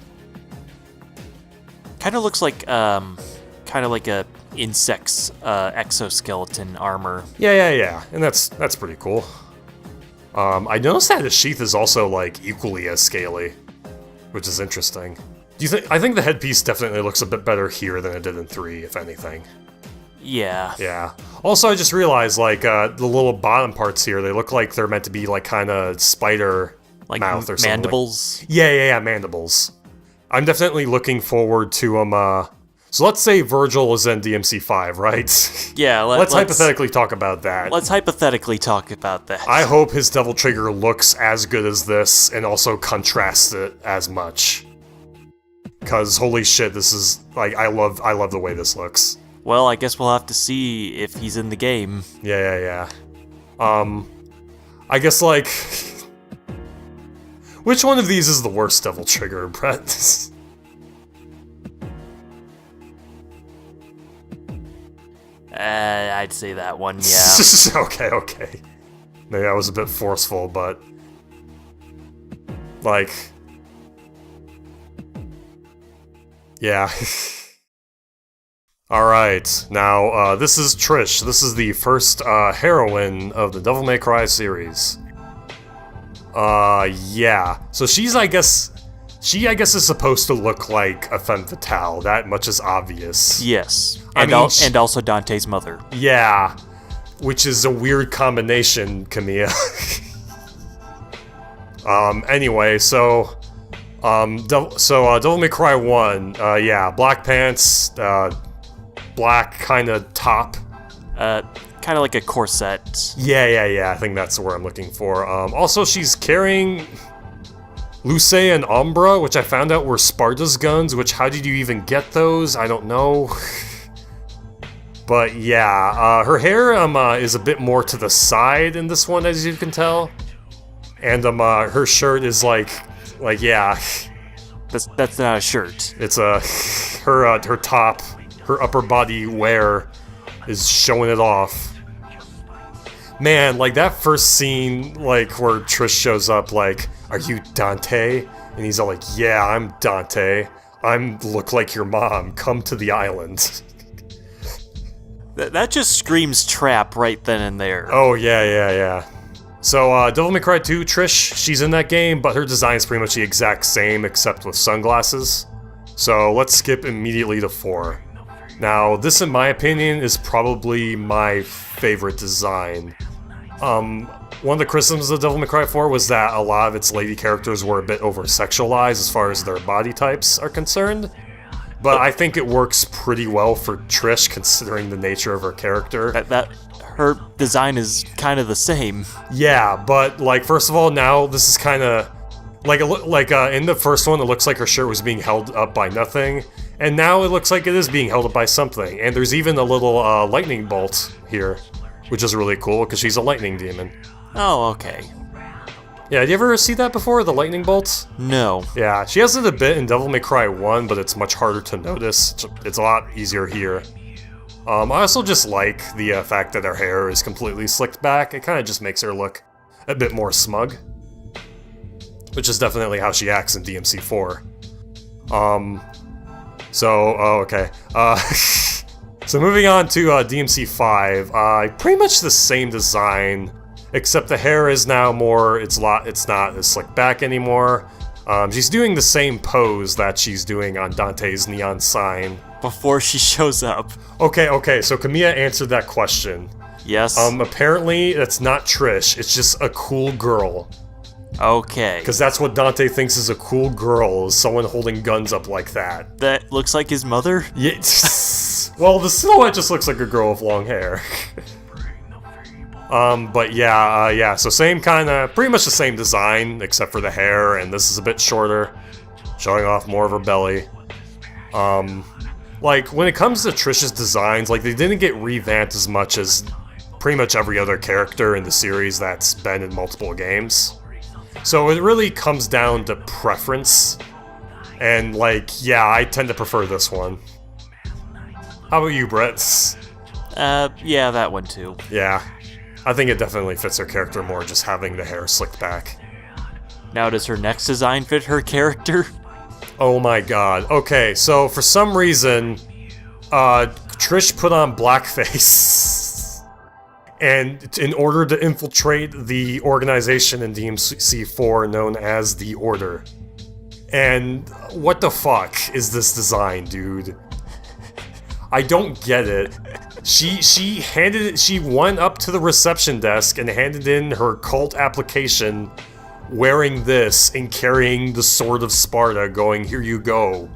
Speaker 1: Kind of looks like a insect's exoskeleton armor.
Speaker 2: Yeah, and that's pretty cool. I noticed that his sheath is also equally as scaly, which is interesting. I think the headpiece definitely looks a bit better here than it did in 3, if anything.
Speaker 1: Yeah.
Speaker 2: Also, I just realized the little bottom parts here, they look like they're meant to be kind of spider mouth or something.
Speaker 1: Mandibles?
Speaker 2: Yeah, mandibles. I'm definitely looking forward to so let's say Virgil is in DMC5, right?
Speaker 1: Yeah,
Speaker 2: let's hypothetically talk about that.
Speaker 1: Let's hypothetically talk about that.
Speaker 2: I hope his Devil Trigger looks as good as this and also contrasts it as much. Cause holy shit, this is I love the way this looks.
Speaker 1: Well, I guess we'll have to see if he's in the game.
Speaker 2: Yeah. I guess which one of these is the worst Devil Trigger, Brett?
Speaker 1: I'd say that one, yeah.
Speaker 2: Okay. Maybe that was a bit forceful, but Like, yeah. Alright, now, this is Trish. This is the first, heroine of the Devil May Cry series. Yeah. So she, I guess, is supposed to look like a femme fatale. That much is obvious.
Speaker 1: Yes.
Speaker 2: I mean,
Speaker 1: and also Dante's mother.
Speaker 2: Yeah. Which is a weird combination, Kamiya. Anyway, so... Devil May Cry 1, yeah, black pants, black kind of top.
Speaker 1: Kind of like a corset.
Speaker 2: Yeah, I think that's the word I'm looking for. Also, she's carrying Luce and Umbra, which I found out were Sparta's guns, which how did you even get those? I don't know. But yeah, her hair is a bit more to the side in this one, as you can tell. And her shirt is like yeah.
Speaker 1: That's not a shirt.
Speaker 2: It's her top, her upper body wear is showing it off. Man, like that first scene, like where Trish shows up, like, "Are you Dante?" And he's all like, "Yeah, I'm Dante. Look like your mom. Come to the island."
Speaker 1: That just screams trap right then and there.
Speaker 2: Oh yeah. So, Devil May Cry 2, Trish, she's in that game, but her design's pretty much the exact same, except with sunglasses. So, let's skip immediately to 4. Now, this, in my opinion, is probably my favorite design. One of the criticisms of Devil May Cry 4 was that a lot of its lady characters were a bit over-sexualized as far as their body types are concerned. But I think it works pretty well for Trish, considering the nature of her character.
Speaker 1: Her design is kind of the same.
Speaker 2: Yeah, but, like, first of all, now this is kind of... in the first one, it looks like her shirt was being held up by nothing. And now it looks like it is being held up by something. And there's even a little lightning bolt here, which is really cool, because she's a lightning demon.
Speaker 1: Oh, okay.
Speaker 2: Yeah, did you ever see that before, the lightning bolts?
Speaker 1: No.
Speaker 2: Yeah, she has it a bit in Devil May Cry 1, but it's much harder to notice. It's a lot easier here. I also just like the fact that her hair is completely slicked back. It kind of just makes her look a bit more smug. Which is definitely how she acts in DMC4. Okay. So moving on to DMC5, pretty much the same design, except the hair is now more, it's not as slicked back anymore. She's doing the same pose that she's doing on Dante's neon sign.
Speaker 1: Before she shows up.
Speaker 2: Okay, so Kamiya answered that question.
Speaker 1: Yes.
Speaker 2: Apparently it's not Trish, it's just a cool girl.
Speaker 1: Okay.
Speaker 2: Because that's what Dante thinks is a cool girl, is someone holding guns up like that.
Speaker 1: That looks like his mother?
Speaker 2: Yeah. Well, the silhouette just looks like a girl with long hair. But yeah, so same pretty much the same design, except for the hair, and this is a bit shorter, showing off more of her belly. Like, when it comes to Trish's designs, like, they didn't get revamped as much as pretty much every other character in the series that's been in multiple games. So it really comes down to preference, and, like, yeah, I tend to prefer this one. How about you, Brett?
Speaker 1: Yeah, that one too.
Speaker 2: Yeah. I think it definitely fits her character more, just having the hair slicked back.
Speaker 1: Now, does her next design fit her character?
Speaker 2: Oh my god. Okay, so for some reason, Trish put on blackface. And in order to infiltrate the organization in DMC4 known as the Order. And what the fuck is this design, dude? I don't get it. She went up to the reception desk and handed in her cult application wearing this and carrying the Sword of Sparta going, "Here you go."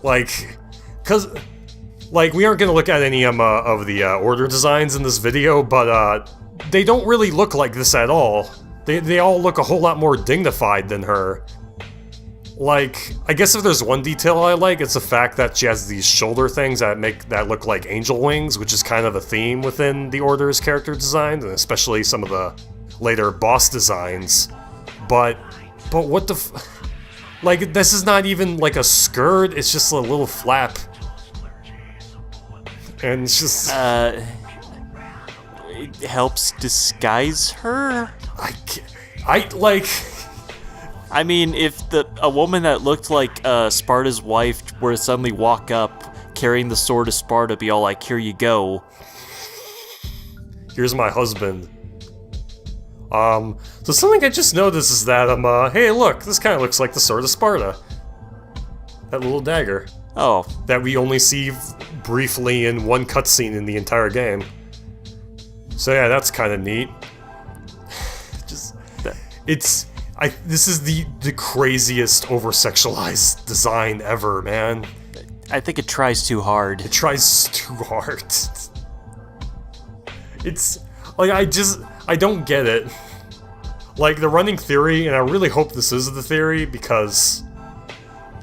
Speaker 2: Like, we aren't gonna look at any of the Order designs in this video, but they don't really look like this at all. They all look a whole lot more dignified than her. Like, I guess if there's one detail I like, it's the fact that she has these shoulder things that look like angel wings, which is kind of a theme within the Order's character designs, and especially some of the later boss designs. But what the like, this is not even like a skirt, it's just a little flap. And it's just...
Speaker 1: it helps disguise her?
Speaker 2: I like...
Speaker 1: I mean, if a woman that looked like Sparta's wife were to suddenly walk up carrying the sword of Sparta, be all like, here you go.
Speaker 2: Here's my husband. So something I just noticed is that, hey look, this kind of looks like the sword of Sparta. That little dagger.
Speaker 1: Oh.
Speaker 2: That we only see briefly in one cutscene in the entire game. So yeah, that's kind of neat. This is the craziest over-sexualized design ever, man.
Speaker 1: I think it tries too hard.
Speaker 2: It tries too hard. It's, like, I don't get it. Like, the running theory, and I really hope this is the theory, because...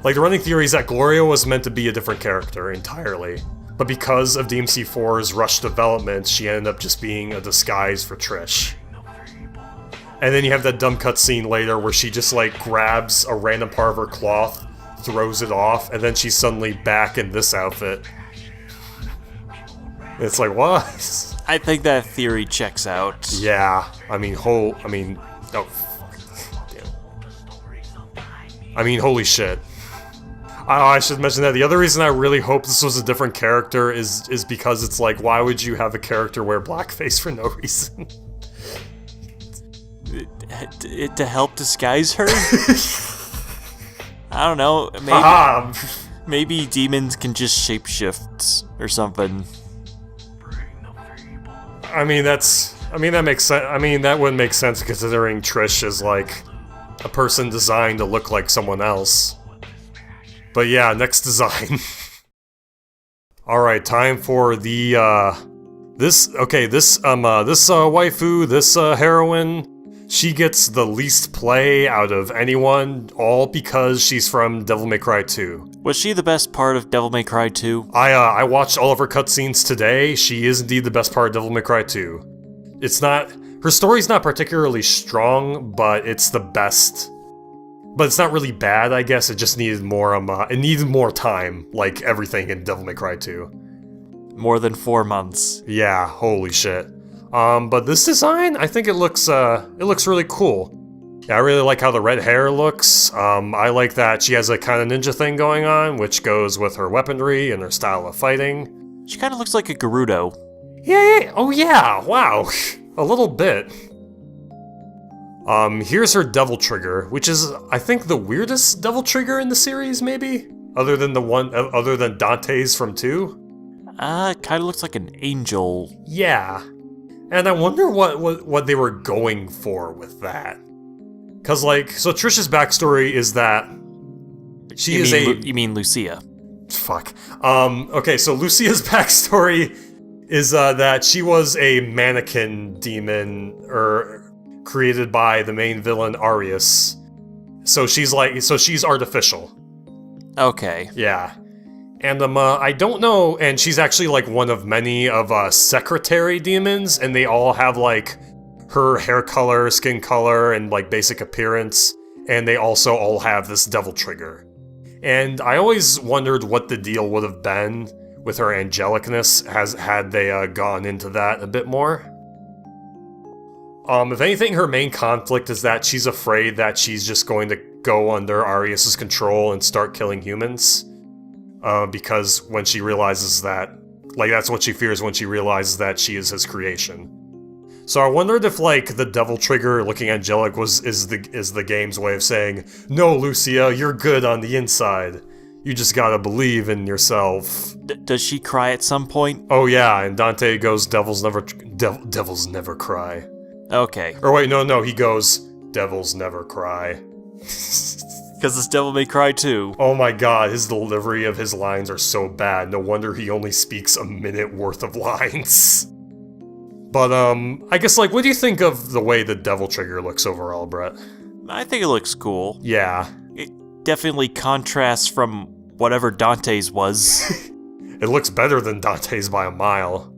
Speaker 2: Like, the running theory is that Gloria was meant to be a different character entirely. But because of DMC4's rushed development, she ended up just being a disguise for Trish. And then you have that dumb cutscene later where she just, like, grabs a random part of her cloth, throws it off, and then she's suddenly back in this outfit. And it's like, what?
Speaker 1: I think that theory checks out.
Speaker 2: Yeah, I mean, oh, damn. I mean, holy shit. I should mention that the other reason I really hope this was a different character is because it's like, why would you have a character wear blackface for no reason?
Speaker 1: To help disguise her? I don't know, maybe demons can just shapeshift or something.
Speaker 2: I mean, that makes sense. I mean, that wouldn't make sense considering Trish is, like, a person designed to look like someone else. But yeah, next design. Alright, time for the, this waifu, this heroine, she gets the least play out of anyone, all because she's from Devil May Cry 2.
Speaker 1: Was she the best part of Devil May Cry 2?
Speaker 2: I watched all of her cutscenes today. She is indeed the best part of Devil May Cry 2. It's not... Her story's not particularly strong, but it's the best. But it's not really bad, I guess. It just needed more, it needed more time, like everything in Devil May Cry 2.
Speaker 1: More than 4 months.
Speaker 2: Yeah, holy shit. But this design, I think it looks really cool. Yeah, I really like how the red hair looks. I like that she has a kind of ninja thing going on, which goes with her weaponry and her style of fighting.
Speaker 1: She kind of looks like a Gerudo.
Speaker 2: Yeah, oh yeah, wow. A little bit. Here's her devil trigger, which is, I think, the weirdest devil trigger in the series, maybe? Other than Dante's from 2?
Speaker 1: It kind of looks like an angel.
Speaker 2: Yeah. And I wonder what they were going for with that. Cause, like, so Trish's backstory is that you
Speaker 1: mean Lucia?
Speaker 2: Fuck. Okay, so Lucia's backstory is that she was a mannequin demon, created by the main villain Arius. So she's artificial.
Speaker 1: Okay.
Speaker 2: Yeah. And I don't know, and she's actually like one of many of secretary demons, and they all have like her hair color, skin color, and like basic appearance, and they also all have this devil trigger. And I always wondered what the deal would have been with her angelicness had they gone into that a bit more. If anything, her main conflict is that she's afraid that she's just going to go under Arius's control and start killing humans. Because when she realizes that, like, that's what she fears when she realizes that she is his creation. So I wondered if, like, the devil trigger looking angelic is the game's way of saying, no, Lucia, you're good on the inside. You just gotta believe in yourself.
Speaker 1: Does she cry at some point?
Speaker 2: Oh yeah, and Dante goes, devils never cry.
Speaker 1: Okay.
Speaker 2: Or wait, no, he goes, devils never cry.
Speaker 1: Because it's Devil May Cry 2.
Speaker 2: Oh my god, his delivery of his lines are so bad. No wonder he only speaks a minute worth of lines. But, I guess, like, what do you think of the way the devil trigger looks overall, Brett?
Speaker 1: I think it looks cool.
Speaker 2: Yeah.
Speaker 1: It definitely contrasts from whatever Dante's was.
Speaker 2: It looks better than Dante's by a mile.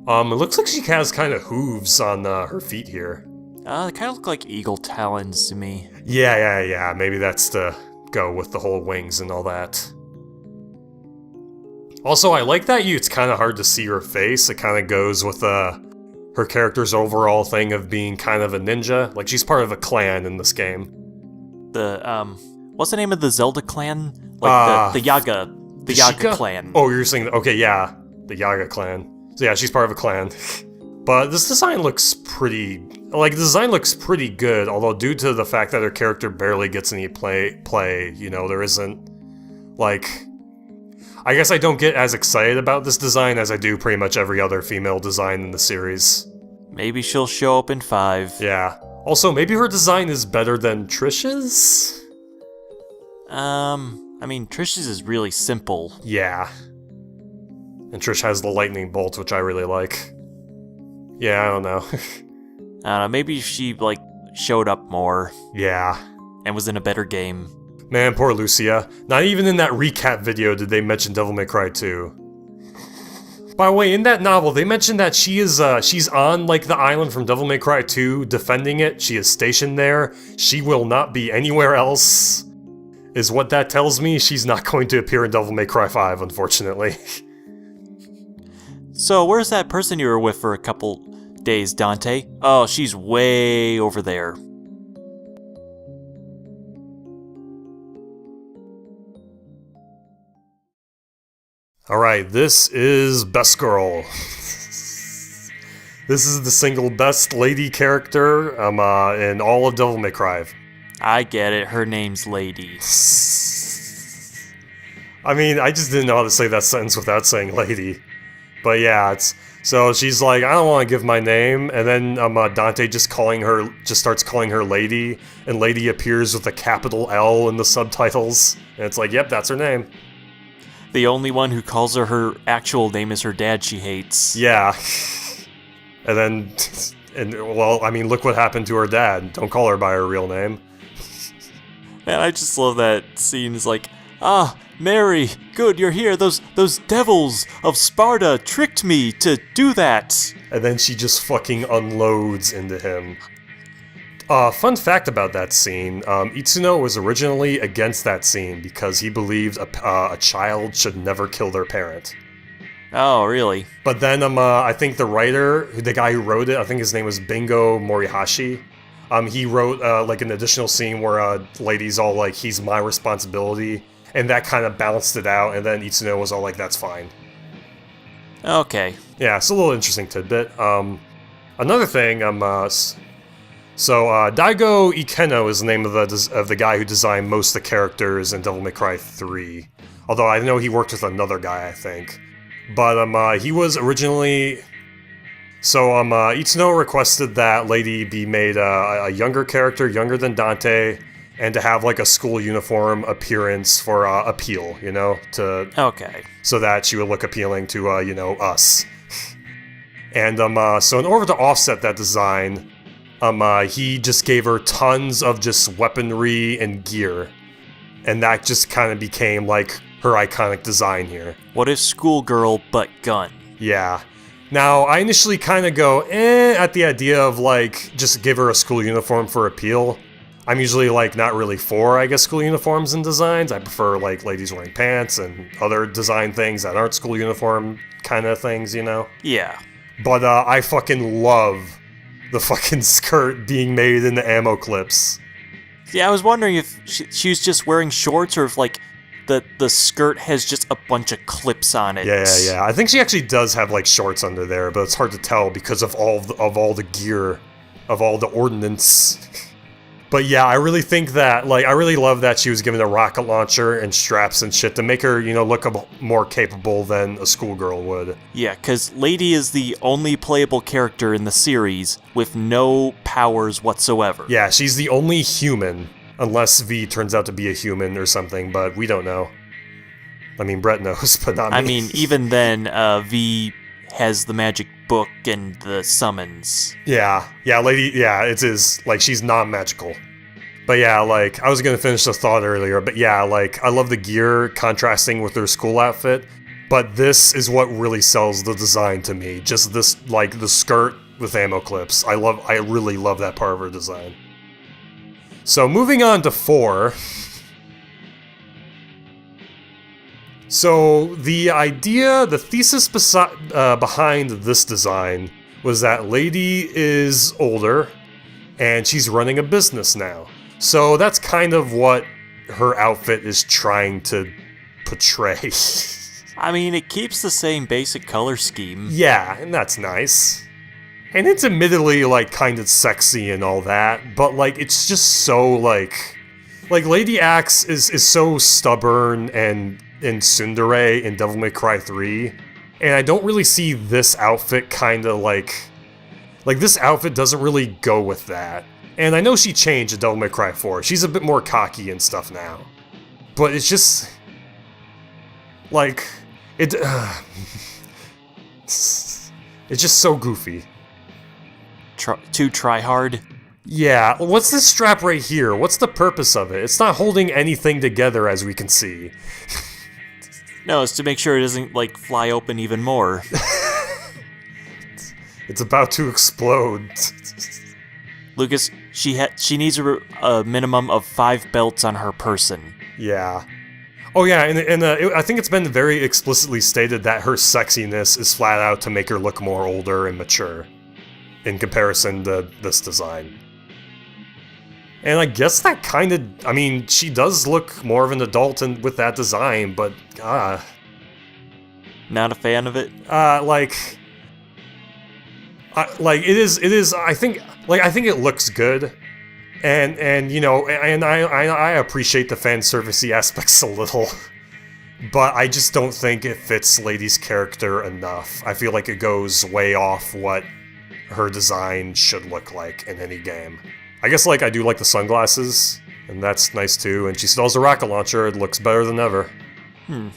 Speaker 2: It looks like she has kind of hooves on her feet here.
Speaker 1: They kind of look like eagle talons to me.
Speaker 2: Yeah. Maybe that's to go with the whole wings and all that. Also, I like that it's kind of hard to see her face. It kind of goes with her character's overall thing of being kind of a ninja. Like, she's part of a clan in this game.
Speaker 1: what's the name of the Zelda clan? Like the Yaga clan.
Speaker 2: Oh, you're saying, okay, yeah, the Yaga clan. So yeah, she's part of a clan. But this design looks pretty good, although due to the fact that her character barely gets any play, you know, there isn't, like, I guess I don't get as excited about this design as I do pretty much every other female design in the series.
Speaker 1: Maybe she'll show up in 5.
Speaker 2: Yeah. Also, maybe her design is better than Trish's?
Speaker 1: I mean, Trish's is really simple.
Speaker 2: Yeah. And Trish has the lightning bolt, which I really like. Yeah, I don't know.
Speaker 1: I don't know, maybe if she, like, showed up more.
Speaker 2: Yeah.
Speaker 1: And was in a better game.
Speaker 2: Man, poor Lucia. Not even in that recap video did they mention Devil May Cry 2. By the way, in that novel, they mentioned that she's on, like, the island from Devil May Cry 2, defending it. She is stationed there. She will not be anywhere else, is what that tells me. She's not going to appear in Devil May Cry 5, unfortunately.
Speaker 1: So, where's that person you were with for a couple days, Dante? Oh, she's way over there.
Speaker 2: Alright, this is Best Girl. This is the single best lady character in all of Devil May Cry.
Speaker 1: I get it, her name's Lady.
Speaker 2: I mean, I just didn't know how to say that sentence without saying lady. But yeah, so she's like, I don't want to give my name, and then Dante just starts calling her Lady, and Lady appears with a capital L in the subtitles, and it's like, yep, that's her name.
Speaker 1: The only one who calls her actual name is her dad she hates.
Speaker 2: Yeah. And well, I mean, look what happened to her dad. Don't call her by her real name.
Speaker 1: Man, I just love that scene. It's like, Mary, good, you're here. Those devils of Sparta tricked me to do that.
Speaker 2: And then she just fucking unloads into him. Fun fact about that scene, Itsuno was originally against that scene because he believed a child should never kill their parent.
Speaker 1: Oh, really?
Speaker 2: But then, I think the writer, the guy who wrote it, I think his name was Bingo Morihashi, he wrote, like, an additional scene where, Lady's all like, he's my responsibility, and that kind of balanced it out, and then Itsuno was all like, that's fine.
Speaker 1: Okay.
Speaker 2: Yeah, it's a little interesting tidbit. Another thing, Daigo Ikeno is the name of the guy who designed most of the characters in Devil May Cry 3. Although I know he worked with another guy, I think. But he was originally... So Itsuno requested that Lady be made a younger character, younger than Dante, and to have like a school uniform appearance for appeal, you know,
Speaker 1: Okay.
Speaker 2: So that she would look appealing to you know, us. And so in order to offset that design, he just gave her tons of just weaponry and gear, and that just kind of became like her iconic design here.
Speaker 1: What if schoolgirl but gun?
Speaker 2: Yeah. Now, I initially kind of go, at the idea of, like, just give her a school uniform for appeal. I'm usually, like, not really for, I guess, school uniforms and designs. I prefer, like, ladies wearing pants and other design things that aren't school uniform kind of things, you know?
Speaker 1: Yeah.
Speaker 2: But, I fucking love the fucking skirt being made in the ammo clips.
Speaker 1: Yeah, I was wondering if she was just wearing shorts or if, like, the skirt has just a bunch of clips on it.
Speaker 2: Yeah. I think she actually does have like shorts under there, but it's hard to tell because of all the gear, of all the ordnance. But yeah, I really think that, like, I really love that she was given a rocket launcher and straps and shit to make her, you know, look more capable than a schoolgirl would.
Speaker 1: Yeah, because Lady is the only playable character in the series with no powers whatsoever.
Speaker 2: Yeah, she's the only human. Unless V turns out to be a human or something, but we don't know. I mean, Brett knows, but not me.
Speaker 1: I mean, even then, V has the magic book and the summons.
Speaker 2: Yeah, Lady, yeah, it is, like, she's non-magical. But yeah, like, I was gonna finish the thought earlier, but yeah, like, I love the gear contrasting with her school outfit, but this is what really sells the design to me. Just this, like, the skirt with ammo clips. I really love that part of her design. So moving on to 4. So the thesis behind this design was that Lady is older, and she's running a business now. So that's kind of what her outfit is trying to portray.
Speaker 1: I mean, it keeps the same basic color scheme.
Speaker 2: Yeah, and that's nice. And it's admittedly, like, kind of sexy and all that, but, like, it's just so, like, Lady Axe is so stubborn and tsundere in Devil May Cry 3, and I don't really see this outfit kind of, like, this outfit doesn't really go with that. And I know she changed in Devil May Cry 4, she's a bit more cocky and stuff now. But it's just... like... it's just so goofy.
Speaker 1: Too try hard?
Speaker 2: Yeah, what's this strap right here? What's the purpose of it? It's not holding anything together, as we can see.
Speaker 1: No, it's to make sure it doesn't, like, fly open even more.
Speaker 2: It's about to explode.
Speaker 1: Lucas, she needs a minimum of 5 belts on her person.
Speaker 2: Yeah. Oh yeah, and I think it's been very explicitly stated that her sexiness is flat out to make her look more older and mature in comparison to this design. And I guess that kind of, I mean, she does look more of an adult with that design, but
Speaker 1: not a fan of it?
Speaker 2: It is, I think it looks good. And you know, and I appreciate the fan servicey aspects a little, but I just don't think it fits Lady's character enough. I feel like it goes way off what her design should look like in any game. I guess, like, I do like the sunglasses, and that's nice too, and she still has a rocket launcher, it looks better than ever.
Speaker 1: I don't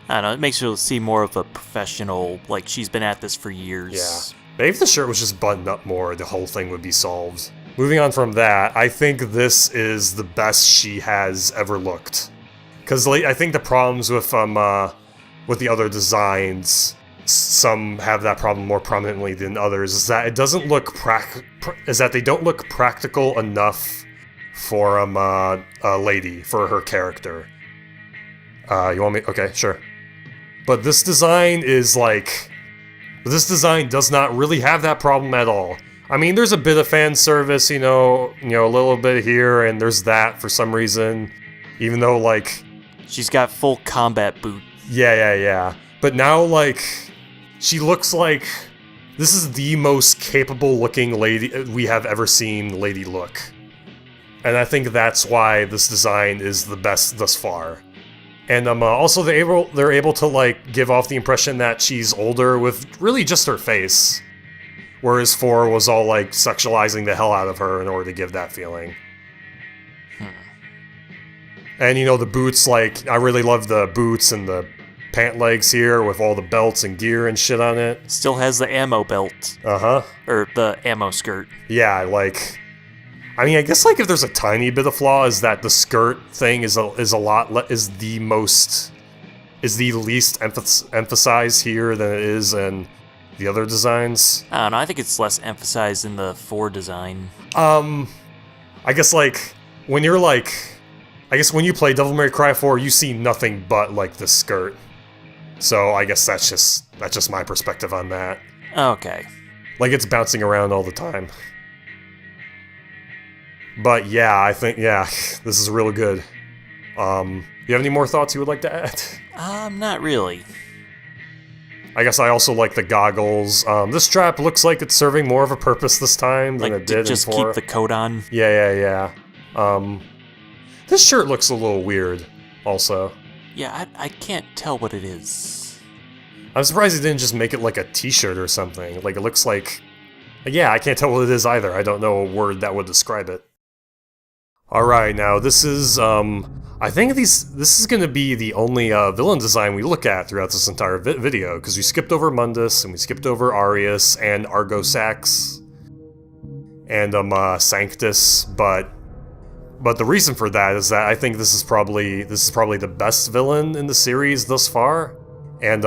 Speaker 1: know, it makes her seem more of a professional, like she's been at this for years.
Speaker 2: Yeah. Maybe if the shirt was just buttoned up more, the whole thing would be solved. Moving on from that, I think this is the best she has ever looked. Because I think the problems with the other designs, some have that problem more prominently than others, is that it doesn't look they don't look practical enough for a Lady, for her character. You want me? Okay, sure. But this design is like, this design does not really have that problem at all. I mean, there's a bit of fan service, you know, a little bit here, and there's that for some reason. Even though, like,
Speaker 1: she's got full combat boot.
Speaker 2: Yeah. But now, like, she looks like this is the most capable looking Lady we have ever seen Lady look. And I think that's why this design is the best thus far. And also they're able to, like, give off the impression that she's older with really just her face. Whereas 4 was all, like, sexualizing the hell out of her in order to give that feeling. And, you know, the boots, like, I really love the boots and the pant legs here with all the belts and gear and shit on it.
Speaker 1: Still has the ammo belt.
Speaker 2: Uh-huh.
Speaker 1: Or the ammo skirt.
Speaker 2: Yeah, like, I mean, I guess, like, if there's a tiny bit of flaw is that the skirt thing is the least emphasized here than it is in the other designs.
Speaker 1: I don't know, I think it's less emphasized in the 4 design.
Speaker 2: I guess, like, when you play Devil May Cry 4, you see nothing but, like, the skirt. So I guess that's just my perspective on that.
Speaker 1: Okay.
Speaker 2: Like, it's bouncing around all the time. But yeah, I think, this is really good. You have any more thoughts you would like to add?
Speaker 1: Not really.
Speaker 2: I guess I also like the goggles. This strap looks like it's serving more of a purpose this time than it did in 4.
Speaker 1: Just keep the coat on?
Speaker 2: Yeah. This shirt looks a little weird, also.
Speaker 1: Yeah, I can't tell what it is.
Speaker 2: I'm surprised he didn't just make it like a t-shirt or something. Like, it looks like... Yeah, I can't tell what it is either. I don't know a word that would describe it. Alright, now this is, I think this is going to be the only villain design we look at throughout this entire video, because we skipped over Mundus, and we skipped over Arius, and Argosax, and Sanctus, but the reason for that is that I think this is probably the best villain in the series thus far, and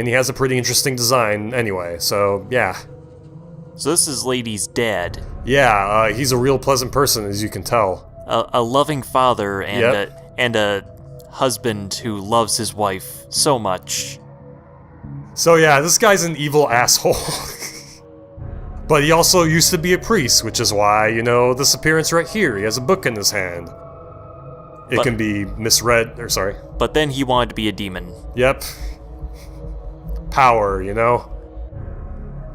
Speaker 2: he has a pretty interesting design anyway, so yeah.
Speaker 1: So this is Lady's dad.
Speaker 2: Yeah, he's a real pleasant person, as you can tell.
Speaker 1: A loving father and a husband who loves his wife so much.
Speaker 2: So yeah, this guy's an evil asshole. But he also used to be a priest, which is why, you know, this appearance right here, he has a book in his hand. It can be misread, or sorry.
Speaker 1: But then he wanted to be a demon.
Speaker 2: Yep. Power, you know?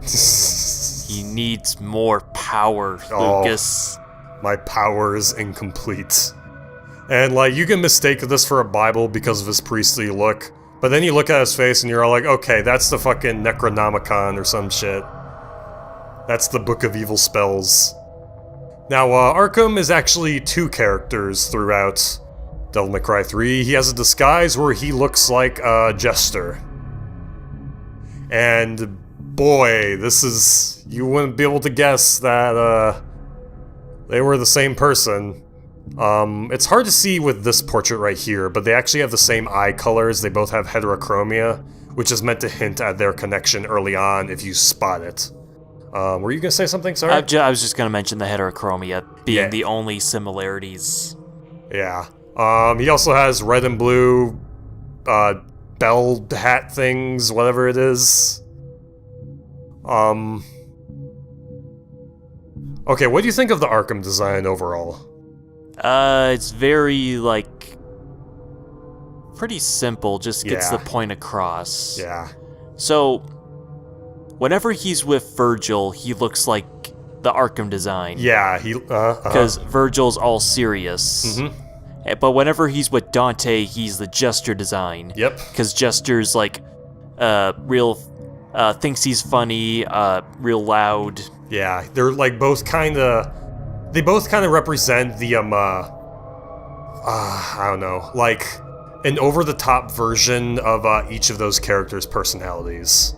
Speaker 1: He needs more power, Lucas.
Speaker 2: Oh, my power is incomplete. And, like, you can mistake this for a Bible because of his priestly look, but then you look at his face and you're all like, okay, that's the fucking Necronomicon or some shit. That's the Book of Evil Spells. Now, Arkham is actually 2 characters throughout Devil May Cry 3. He has a disguise where he looks like a jester. And, boy, this is... You wouldn't be able to guess that, they were the same person. It's hard to see with this portrait right here, but they actually have the same eye colors. They both have heterochromia, which is meant to hint at their connection early on if you spot it. Were you gonna say something? Sorry?
Speaker 1: I was just gonna mention the heterochromia being the only similarities.
Speaker 2: Yeah. He also has red and blue, bell hat things, whatever it is. Okay, what do you think of the Arkham design overall?
Speaker 1: It's very, like, pretty simple, just gets the point across.
Speaker 2: Yeah.
Speaker 1: So, whenever he's with Virgil, he looks like the Arkham design.
Speaker 2: Yeah,
Speaker 1: because Virgil's all serious.
Speaker 2: Mm-hmm.
Speaker 1: But whenever he's with Dante, he's the Jester design.
Speaker 2: Yep.
Speaker 1: Because Jester's, like, thinks he's funny, real loud.
Speaker 2: Yeah, they're, like, both kinda... They both kind of represent the, I don't know, like, an over-the-top version of each of those characters' personalities.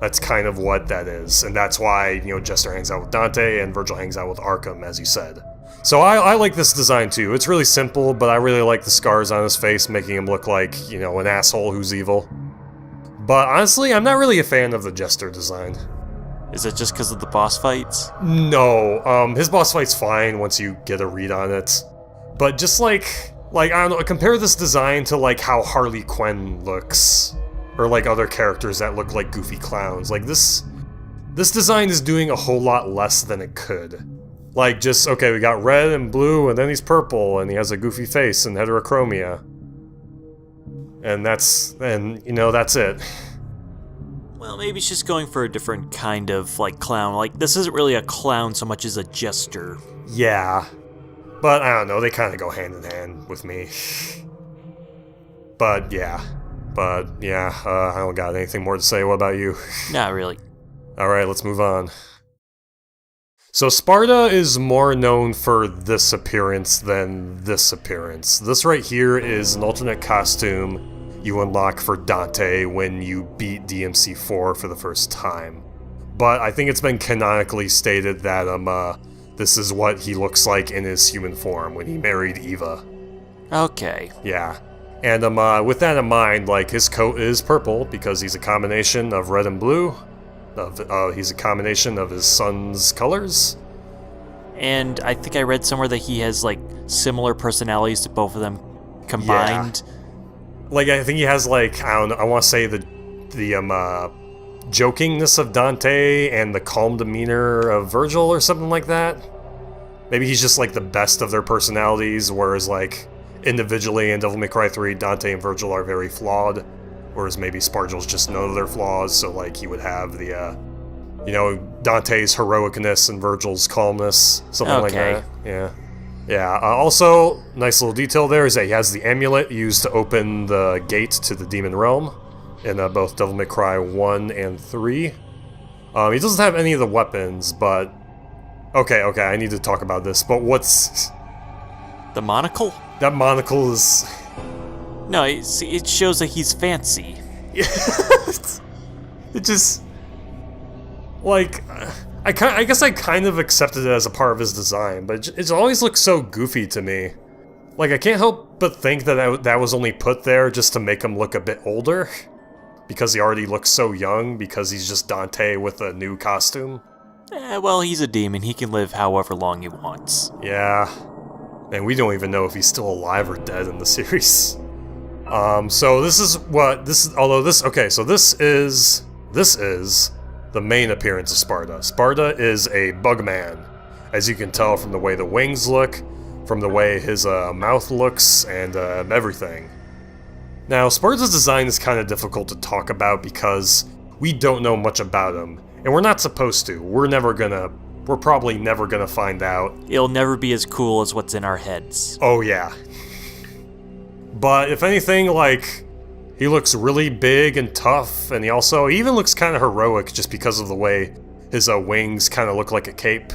Speaker 2: That's kind of what that is, and that's why, you know, Jester hangs out with Dante and Virgil hangs out with Arkham, as you said. So I like this design too. It's really simple, but I really like the scars on his face, making him look like, you know, an asshole who's evil. But honestly, I'm not really a fan of the Jester design.
Speaker 1: Is it just because of the boss fights?
Speaker 2: No, his boss fight's fine once you get a read on it. But just like, I don't know, compare this design to, like, how Harley Quinn looks. Or, like, other characters that look like goofy clowns. Like, this design is doing a whole lot less than it could. Like, just, okay, we got red and blue, and then he's purple, and he has a goofy face and heterochromia. And you know, that's it.
Speaker 1: Well, maybe she's going for a different kind of, like, clown. Like, this isn't really a clown so much as a jester.
Speaker 2: Yeah. But, I don't know, they kind of go hand in hand with me. But, yeah. I don't got anything more to say. What about you?
Speaker 1: Not really.
Speaker 2: Alright, let's move on. So, Sparta is more known for this appearance than this appearance. This right here is an alternate costume you unlock for Dante when you beat DMC4 for the first time. But I think it's been canonically stated that this is what he looks like in his human form when he married Eva.
Speaker 1: Okay.
Speaker 2: Yeah. And with that in mind, like, his coat is purple because he's a combination of red and blue. He's a combination of his son's colors.
Speaker 1: And I think I read somewhere that he has, like, similar personalities to both of them combined.
Speaker 2: Yeah. Like, I think he has, like, I don't know, I want to say the jokingness of Dante and the calm demeanor of Virgil or something like that. Maybe he's just, like, the best of their personalities, whereas, like, individually in Devil May Cry 3, Dante and Virgil are very flawed, whereas maybe Spargil's just none of their flaws, so, like, he would have the, you know, Dante's heroicness and Virgil's calmness, something like that. Yeah. Yeah, also, nice little detail there is that he has the amulet used to open the gate to the Demon Realm in both Devil May Cry 1 and 3. He doesn't have any of the weapons, but... Okay, I need to talk about this, but what's...
Speaker 1: The monocle?
Speaker 2: That monocle is...
Speaker 1: No, it shows that he's fancy.
Speaker 2: It just... Like... I guess I kind of accepted it as a part of his design, but it always looks so goofy to me. Like, I can't help but think that that was only put there just to make him look a bit older. Because he already looks so young, because he's just Dante with a new costume.
Speaker 1: Well, he's a demon. He can live however long he wants.
Speaker 2: Yeah. And we don't even know if he's still alive or dead in the series. So this is what... Okay, so this is the main appearance of Sparda. Sparda is a bugman, as you can tell from the way the wings look, from the way his mouth looks, and everything. Now, Sparda's design is kind of difficult to talk about because we don't know much about him, and we're not supposed to. We're probably never gonna find out.
Speaker 1: It'll never be as cool as what's in our heads.
Speaker 2: Oh yeah. But if anything, like, he looks really big and tough, and he even looks kind of heroic just because of the way his wings kind of look like a cape.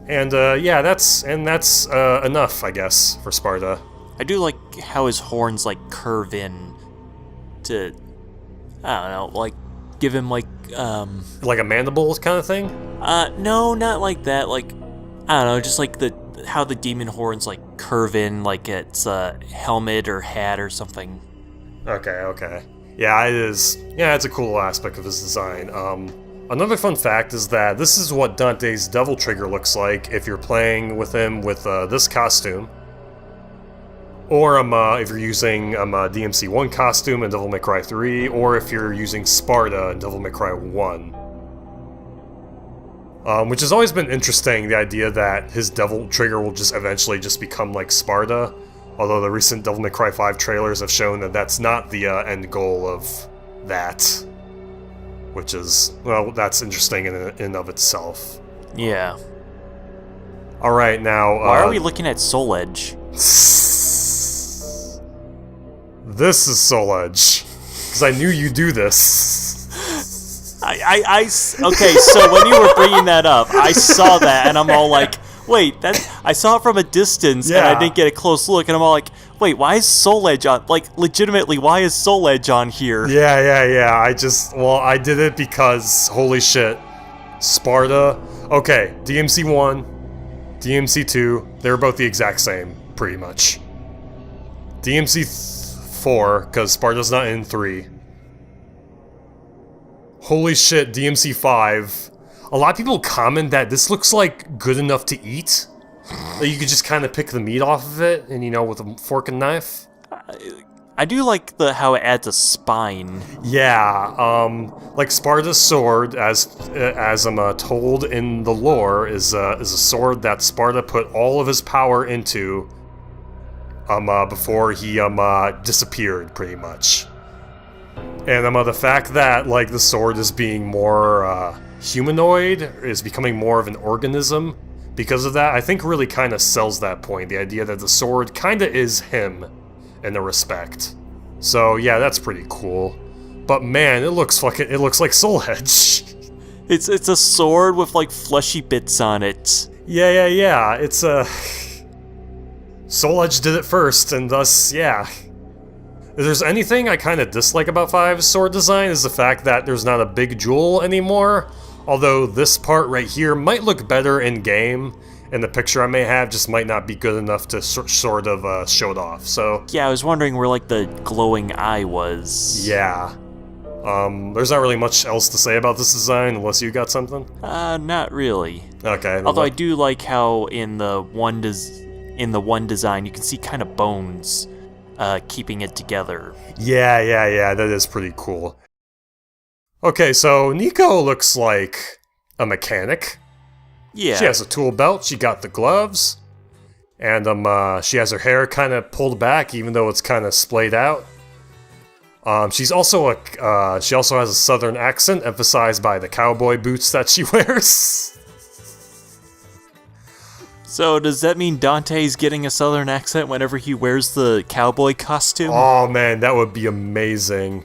Speaker 2: And yeah, that's enough, I guess, for Sparda.
Speaker 1: I do like how his horns like curve in to, I don't know, like give him like
Speaker 2: a mandible kind of thing?
Speaker 1: No, not like that. Like, I don't know, just like how the demon horns like curve in like it's a helmet or hat or something.
Speaker 2: Okay. Yeah, it is. Yeah, it's a cool aspect of his design. Another fun fact is that this is what Dante's Devil Trigger looks like if you're playing with him with this costume. Or if you're using DMC1 costume in Devil May Cry 3, or if you're using Sparda in Devil May Cry 1. Which has always been interesting, the idea that his Devil Trigger will just eventually just become like Sparda. Although the recent Devil May Cry 5 trailers have shown that that's not the end goal of that. Which is, well, that's interesting in and of itself.
Speaker 1: Yeah.
Speaker 2: Alright, now...
Speaker 1: Why are we looking at Soul Edge?
Speaker 2: This is Soul Edge. Because I knew you'd do this.
Speaker 1: Okay, so when you were bringing that up, I saw that, and I'm all like, wait, I saw it from a distance, and I didn't get a close look, and I'm all like, wait, why is Soul Edge on? Like, legitimately, why is Soul Edge on here?
Speaker 2: Yeah. I did it because, holy shit, Sparda. Okay, DMC1, DMC2, they're both the exact same, pretty much. DMC4, because Sparda's not in 3. Holy shit, DMC5. A lot of people comment that this looks like good enough to eat. That you could just kind of pick the meat off of it, and with a fork and knife.
Speaker 1: I do like how it adds a spine.
Speaker 2: Yeah, like Sparda's sword, as I'm told in the lore, is a sword that Sparda put all of his power into before he disappeared, pretty much. And the fact that like the sword is being more humanoid, is becoming more of an organism because of that, I think really kind of sells that point. The idea that the sword kind of is him in a respect. So yeah, that's pretty cool. But man, it looks like Soul Edge.
Speaker 1: It's a sword with like fleshy bits on it.
Speaker 2: Yeah. It's Soul Edge did it first, and thus, yeah. If there's anything I kind of dislike about 5's sword design is the fact that there's not a big jewel anymore. Although this part right here might look better in game, and the picture I may have just might not be good enough to sort of show it off. So
Speaker 1: yeah, I was wondering where like the glowing eye was.
Speaker 2: Yeah. There's not really much else to say about this design unless you got something.
Speaker 1: Not really.
Speaker 2: Okay.
Speaker 1: Although I do like how in the one design you can see kind of bones keeping it together.
Speaker 2: Yeah, that is pretty cool. Okay, so Nico looks like a mechanic.
Speaker 1: Yeah.
Speaker 2: She has a tool belt, she got the gloves, and she has her hair kind of pulled back even though it's kind of splayed out. She also has a southern accent emphasized by the cowboy boots that she wears.
Speaker 1: So does that mean Dante's getting a southern accent whenever he wears the cowboy costume?
Speaker 2: Oh man, that would be amazing.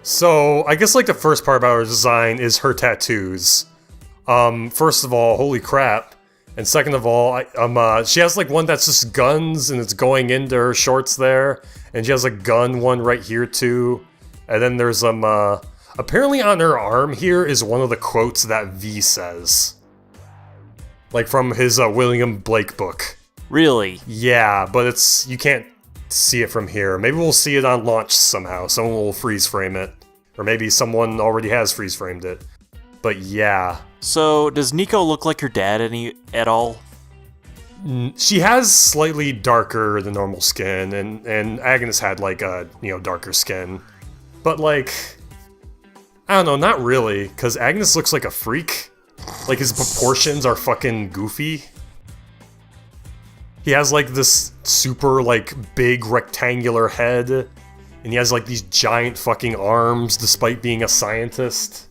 Speaker 2: So I guess like the first part about her design is her tattoos. First of all, holy crap. And second of all, she has like one that's just guns and it's going into her shorts there. And she has a gun one right here too. And then there's apparently on her arm here is one of the quotes that V says. Like from his William Blake book.
Speaker 1: Really?
Speaker 2: Yeah, but you can't see it from here. Maybe we'll see it on launch somehow. Someone will freeze frame it. Or maybe someone already has freeze framed it. But yeah.
Speaker 1: So does Nico look like her dad at all?
Speaker 2: She has slightly darker than normal skin, and Agnes had like a darker skin. But like, I don't know, not really, because Agnes looks like a freak. Like, his proportions are fucking goofy. He has, like, this super, like, big rectangular head, and he has, like, these giant fucking arms, despite being a scientist.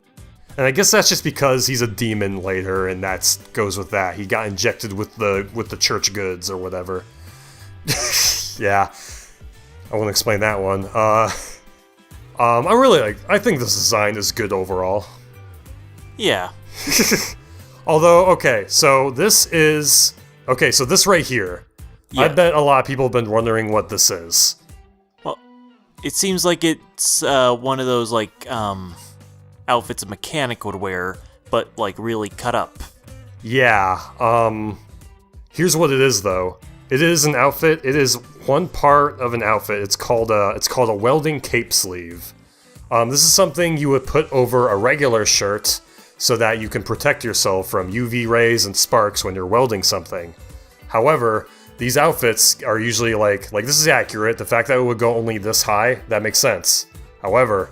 Speaker 2: And I guess that's just because he's a demon later, and that goes with that. He got injected with the church goods, or whatever. Yeah. I won't explain that one. I think this design is good overall.
Speaker 1: Yeah.
Speaker 2: Although, okay, so this right here. Yeah. I bet a lot of people have been wondering what this is.
Speaker 1: Well, it seems like it's one of those, like, outfits a mechanic would wear, but, like, really cut up.
Speaker 2: Yeah, here's what it is, though. It is an outfit. It is one part of an outfit. It's called a welding cape sleeve. This is something you would put over a regular shirt so that you can protect yourself from UV rays and sparks when you're welding something. However, these outfits are usually like this is accurate. The fact that it would go only this high, that makes sense. However,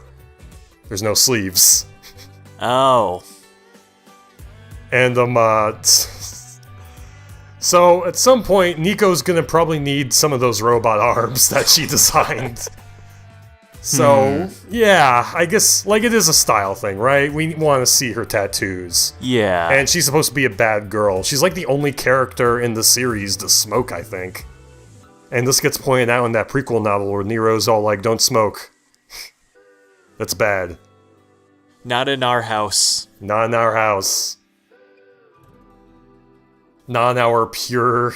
Speaker 2: there's no sleeves.
Speaker 1: Oh.
Speaker 2: And so at some point, Nico's gonna probably need some of those robot arms that she designed. So, yeah, I guess, like, it is a style thing, right? We want to see her tattoos.
Speaker 1: Yeah.
Speaker 2: And she's supposed to be a bad girl. She's, like, the only character in the series to smoke, I think. And this gets pointed out in that prequel novel where Nero's all like, don't smoke. That's bad.
Speaker 1: Not in our house.
Speaker 2: Not in our house. Not in our pure,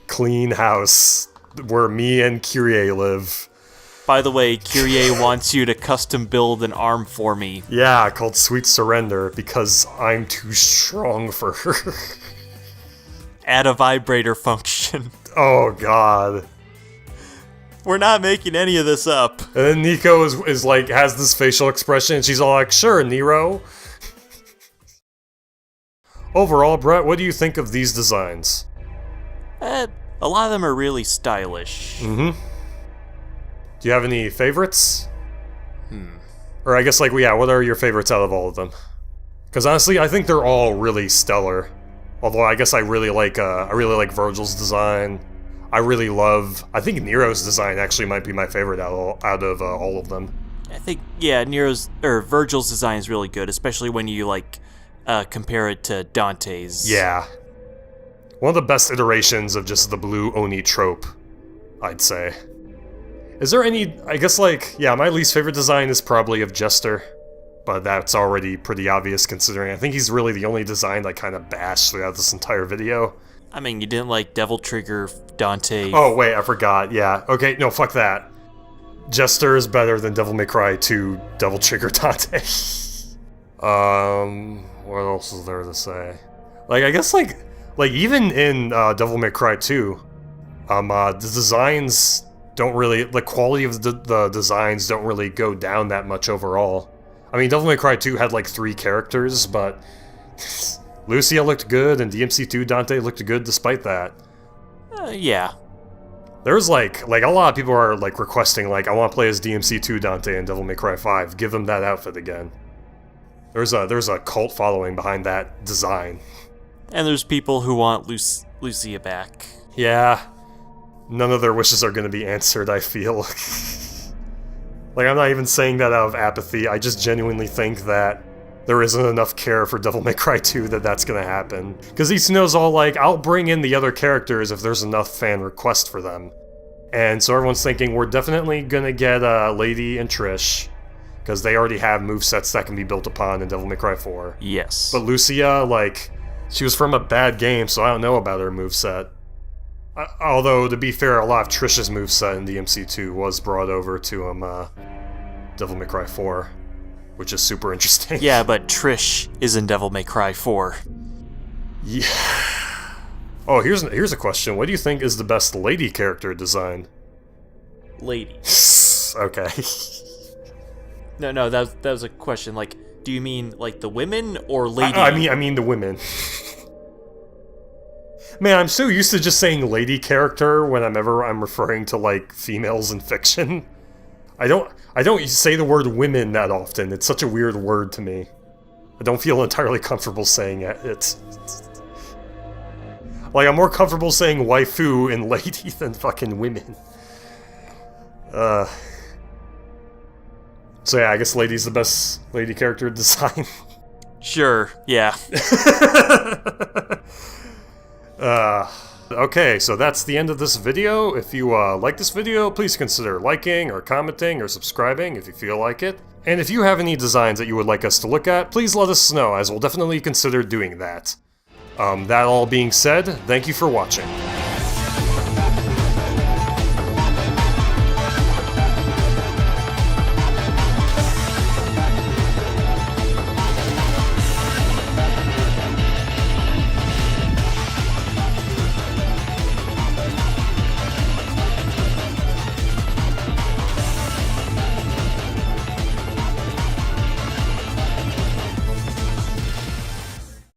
Speaker 2: clean house where me and Kyrie live.
Speaker 1: By the way, Kyrie wants you to custom build an arm for me.
Speaker 2: Yeah, called Sweet Surrender, because I'm too strong for her.
Speaker 1: Add a vibrator function.
Speaker 2: Oh god.
Speaker 1: We're not making any of this up.
Speaker 2: And then Nico is like, has this facial expression, and she's all like, sure, Nero. Overall, Brett, what do you think of these designs?
Speaker 1: A lot of them are really stylish.
Speaker 2: Mm-hmm. Do you have any favorites? Or I guess, like, yeah, what are your favorites out of all of them? Because honestly, I think they're all really stellar. Although I guess I really like Virgil's design. I think Nero's design actually might be my favorite out of all of them.
Speaker 1: I think, yeah, Virgil's design is really good, especially when you, like, compare it to Dante's.
Speaker 2: Yeah. One of the best iterations of just the blue Oni trope, I'd say. Is there any, I guess, like, yeah, my least favorite design is probably of Jester, but that's already pretty obvious considering I think he's really the only design I kind of bashed throughout this entire video.
Speaker 1: I mean, you didn't like Devil Trigger, Dante.
Speaker 2: Oh, wait, I forgot, yeah. Okay, no, fuck that. Jester is better than Devil May Cry 2 Devil Trigger Dante. What else is there to say? Like, I guess, like even in Devil May Cry 2, the designs don't really, the quality of the designs don't really go down that much overall. I mean, Devil May Cry 2 had like 3 characters, but Lucia looked good, and DMC2 Dante looked good despite that.
Speaker 1: Yeah.
Speaker 2: There's like a lot of people are like requesting, like, I want to play as DMC2 Dante in Devil May Cry 5. Give them that outfit again. There's a cult following behind that design. And
Speaker 1: there's people who want Lucia back.
Speaker 2: Yeah. None of their wishes are going to be answered, I feel. Like, I'm not even saying that out of apathy, I just genuinely think that there isn't enough care for Devil May Cry 2 that that's going to happen. Because Isuno's all like, I'll bring in the other characters if there's enough fan request for them. And so everyone's thinking, we're definitely going to get Lady and Trish, because they already have movesets that can be built upon in Devil May Cry 4.
Speaker 1: Yes.
Speaker 2: But Lucia, like, she was from a bad game, so I don't know about her moveset. Although, to be fair, a lot of Trish's moveset in DMC2 was brought over to Devil May Cry 4, which is super interesting.
Speaker 1: Yeah, but Trish is in Devil May Cry 4.
Speaker 2: Yeah. Oh, here's a question. What do you think is the best lady character design?
Speaker 1: Lady.
Speaker 2: Okay.
Speaker 1: No, that was a question. Like, do you mean like the women or lady?
Speaker 2: I mean the women. Man, I'm so used to just saying lady character whenever I'm referring to, like, females in fiction. I don't say the word women that often. It's such a weird word to me. I don't feel entirely comfortable saying it. It's like, I'm more comfortable saying waifu and lady than fucking women. So yeah, I guess lady's the best lady character design.
Speaker 1: Sure, yeah.
Speaker 2: Okay, so that's the end of this video. If you like this video, please consider liking or commenting or subscribing if you feel like it. And if you have any designs that you would like us to look at, please let us know, as we'll definitely consider doing that. That all being said, thank you for watching.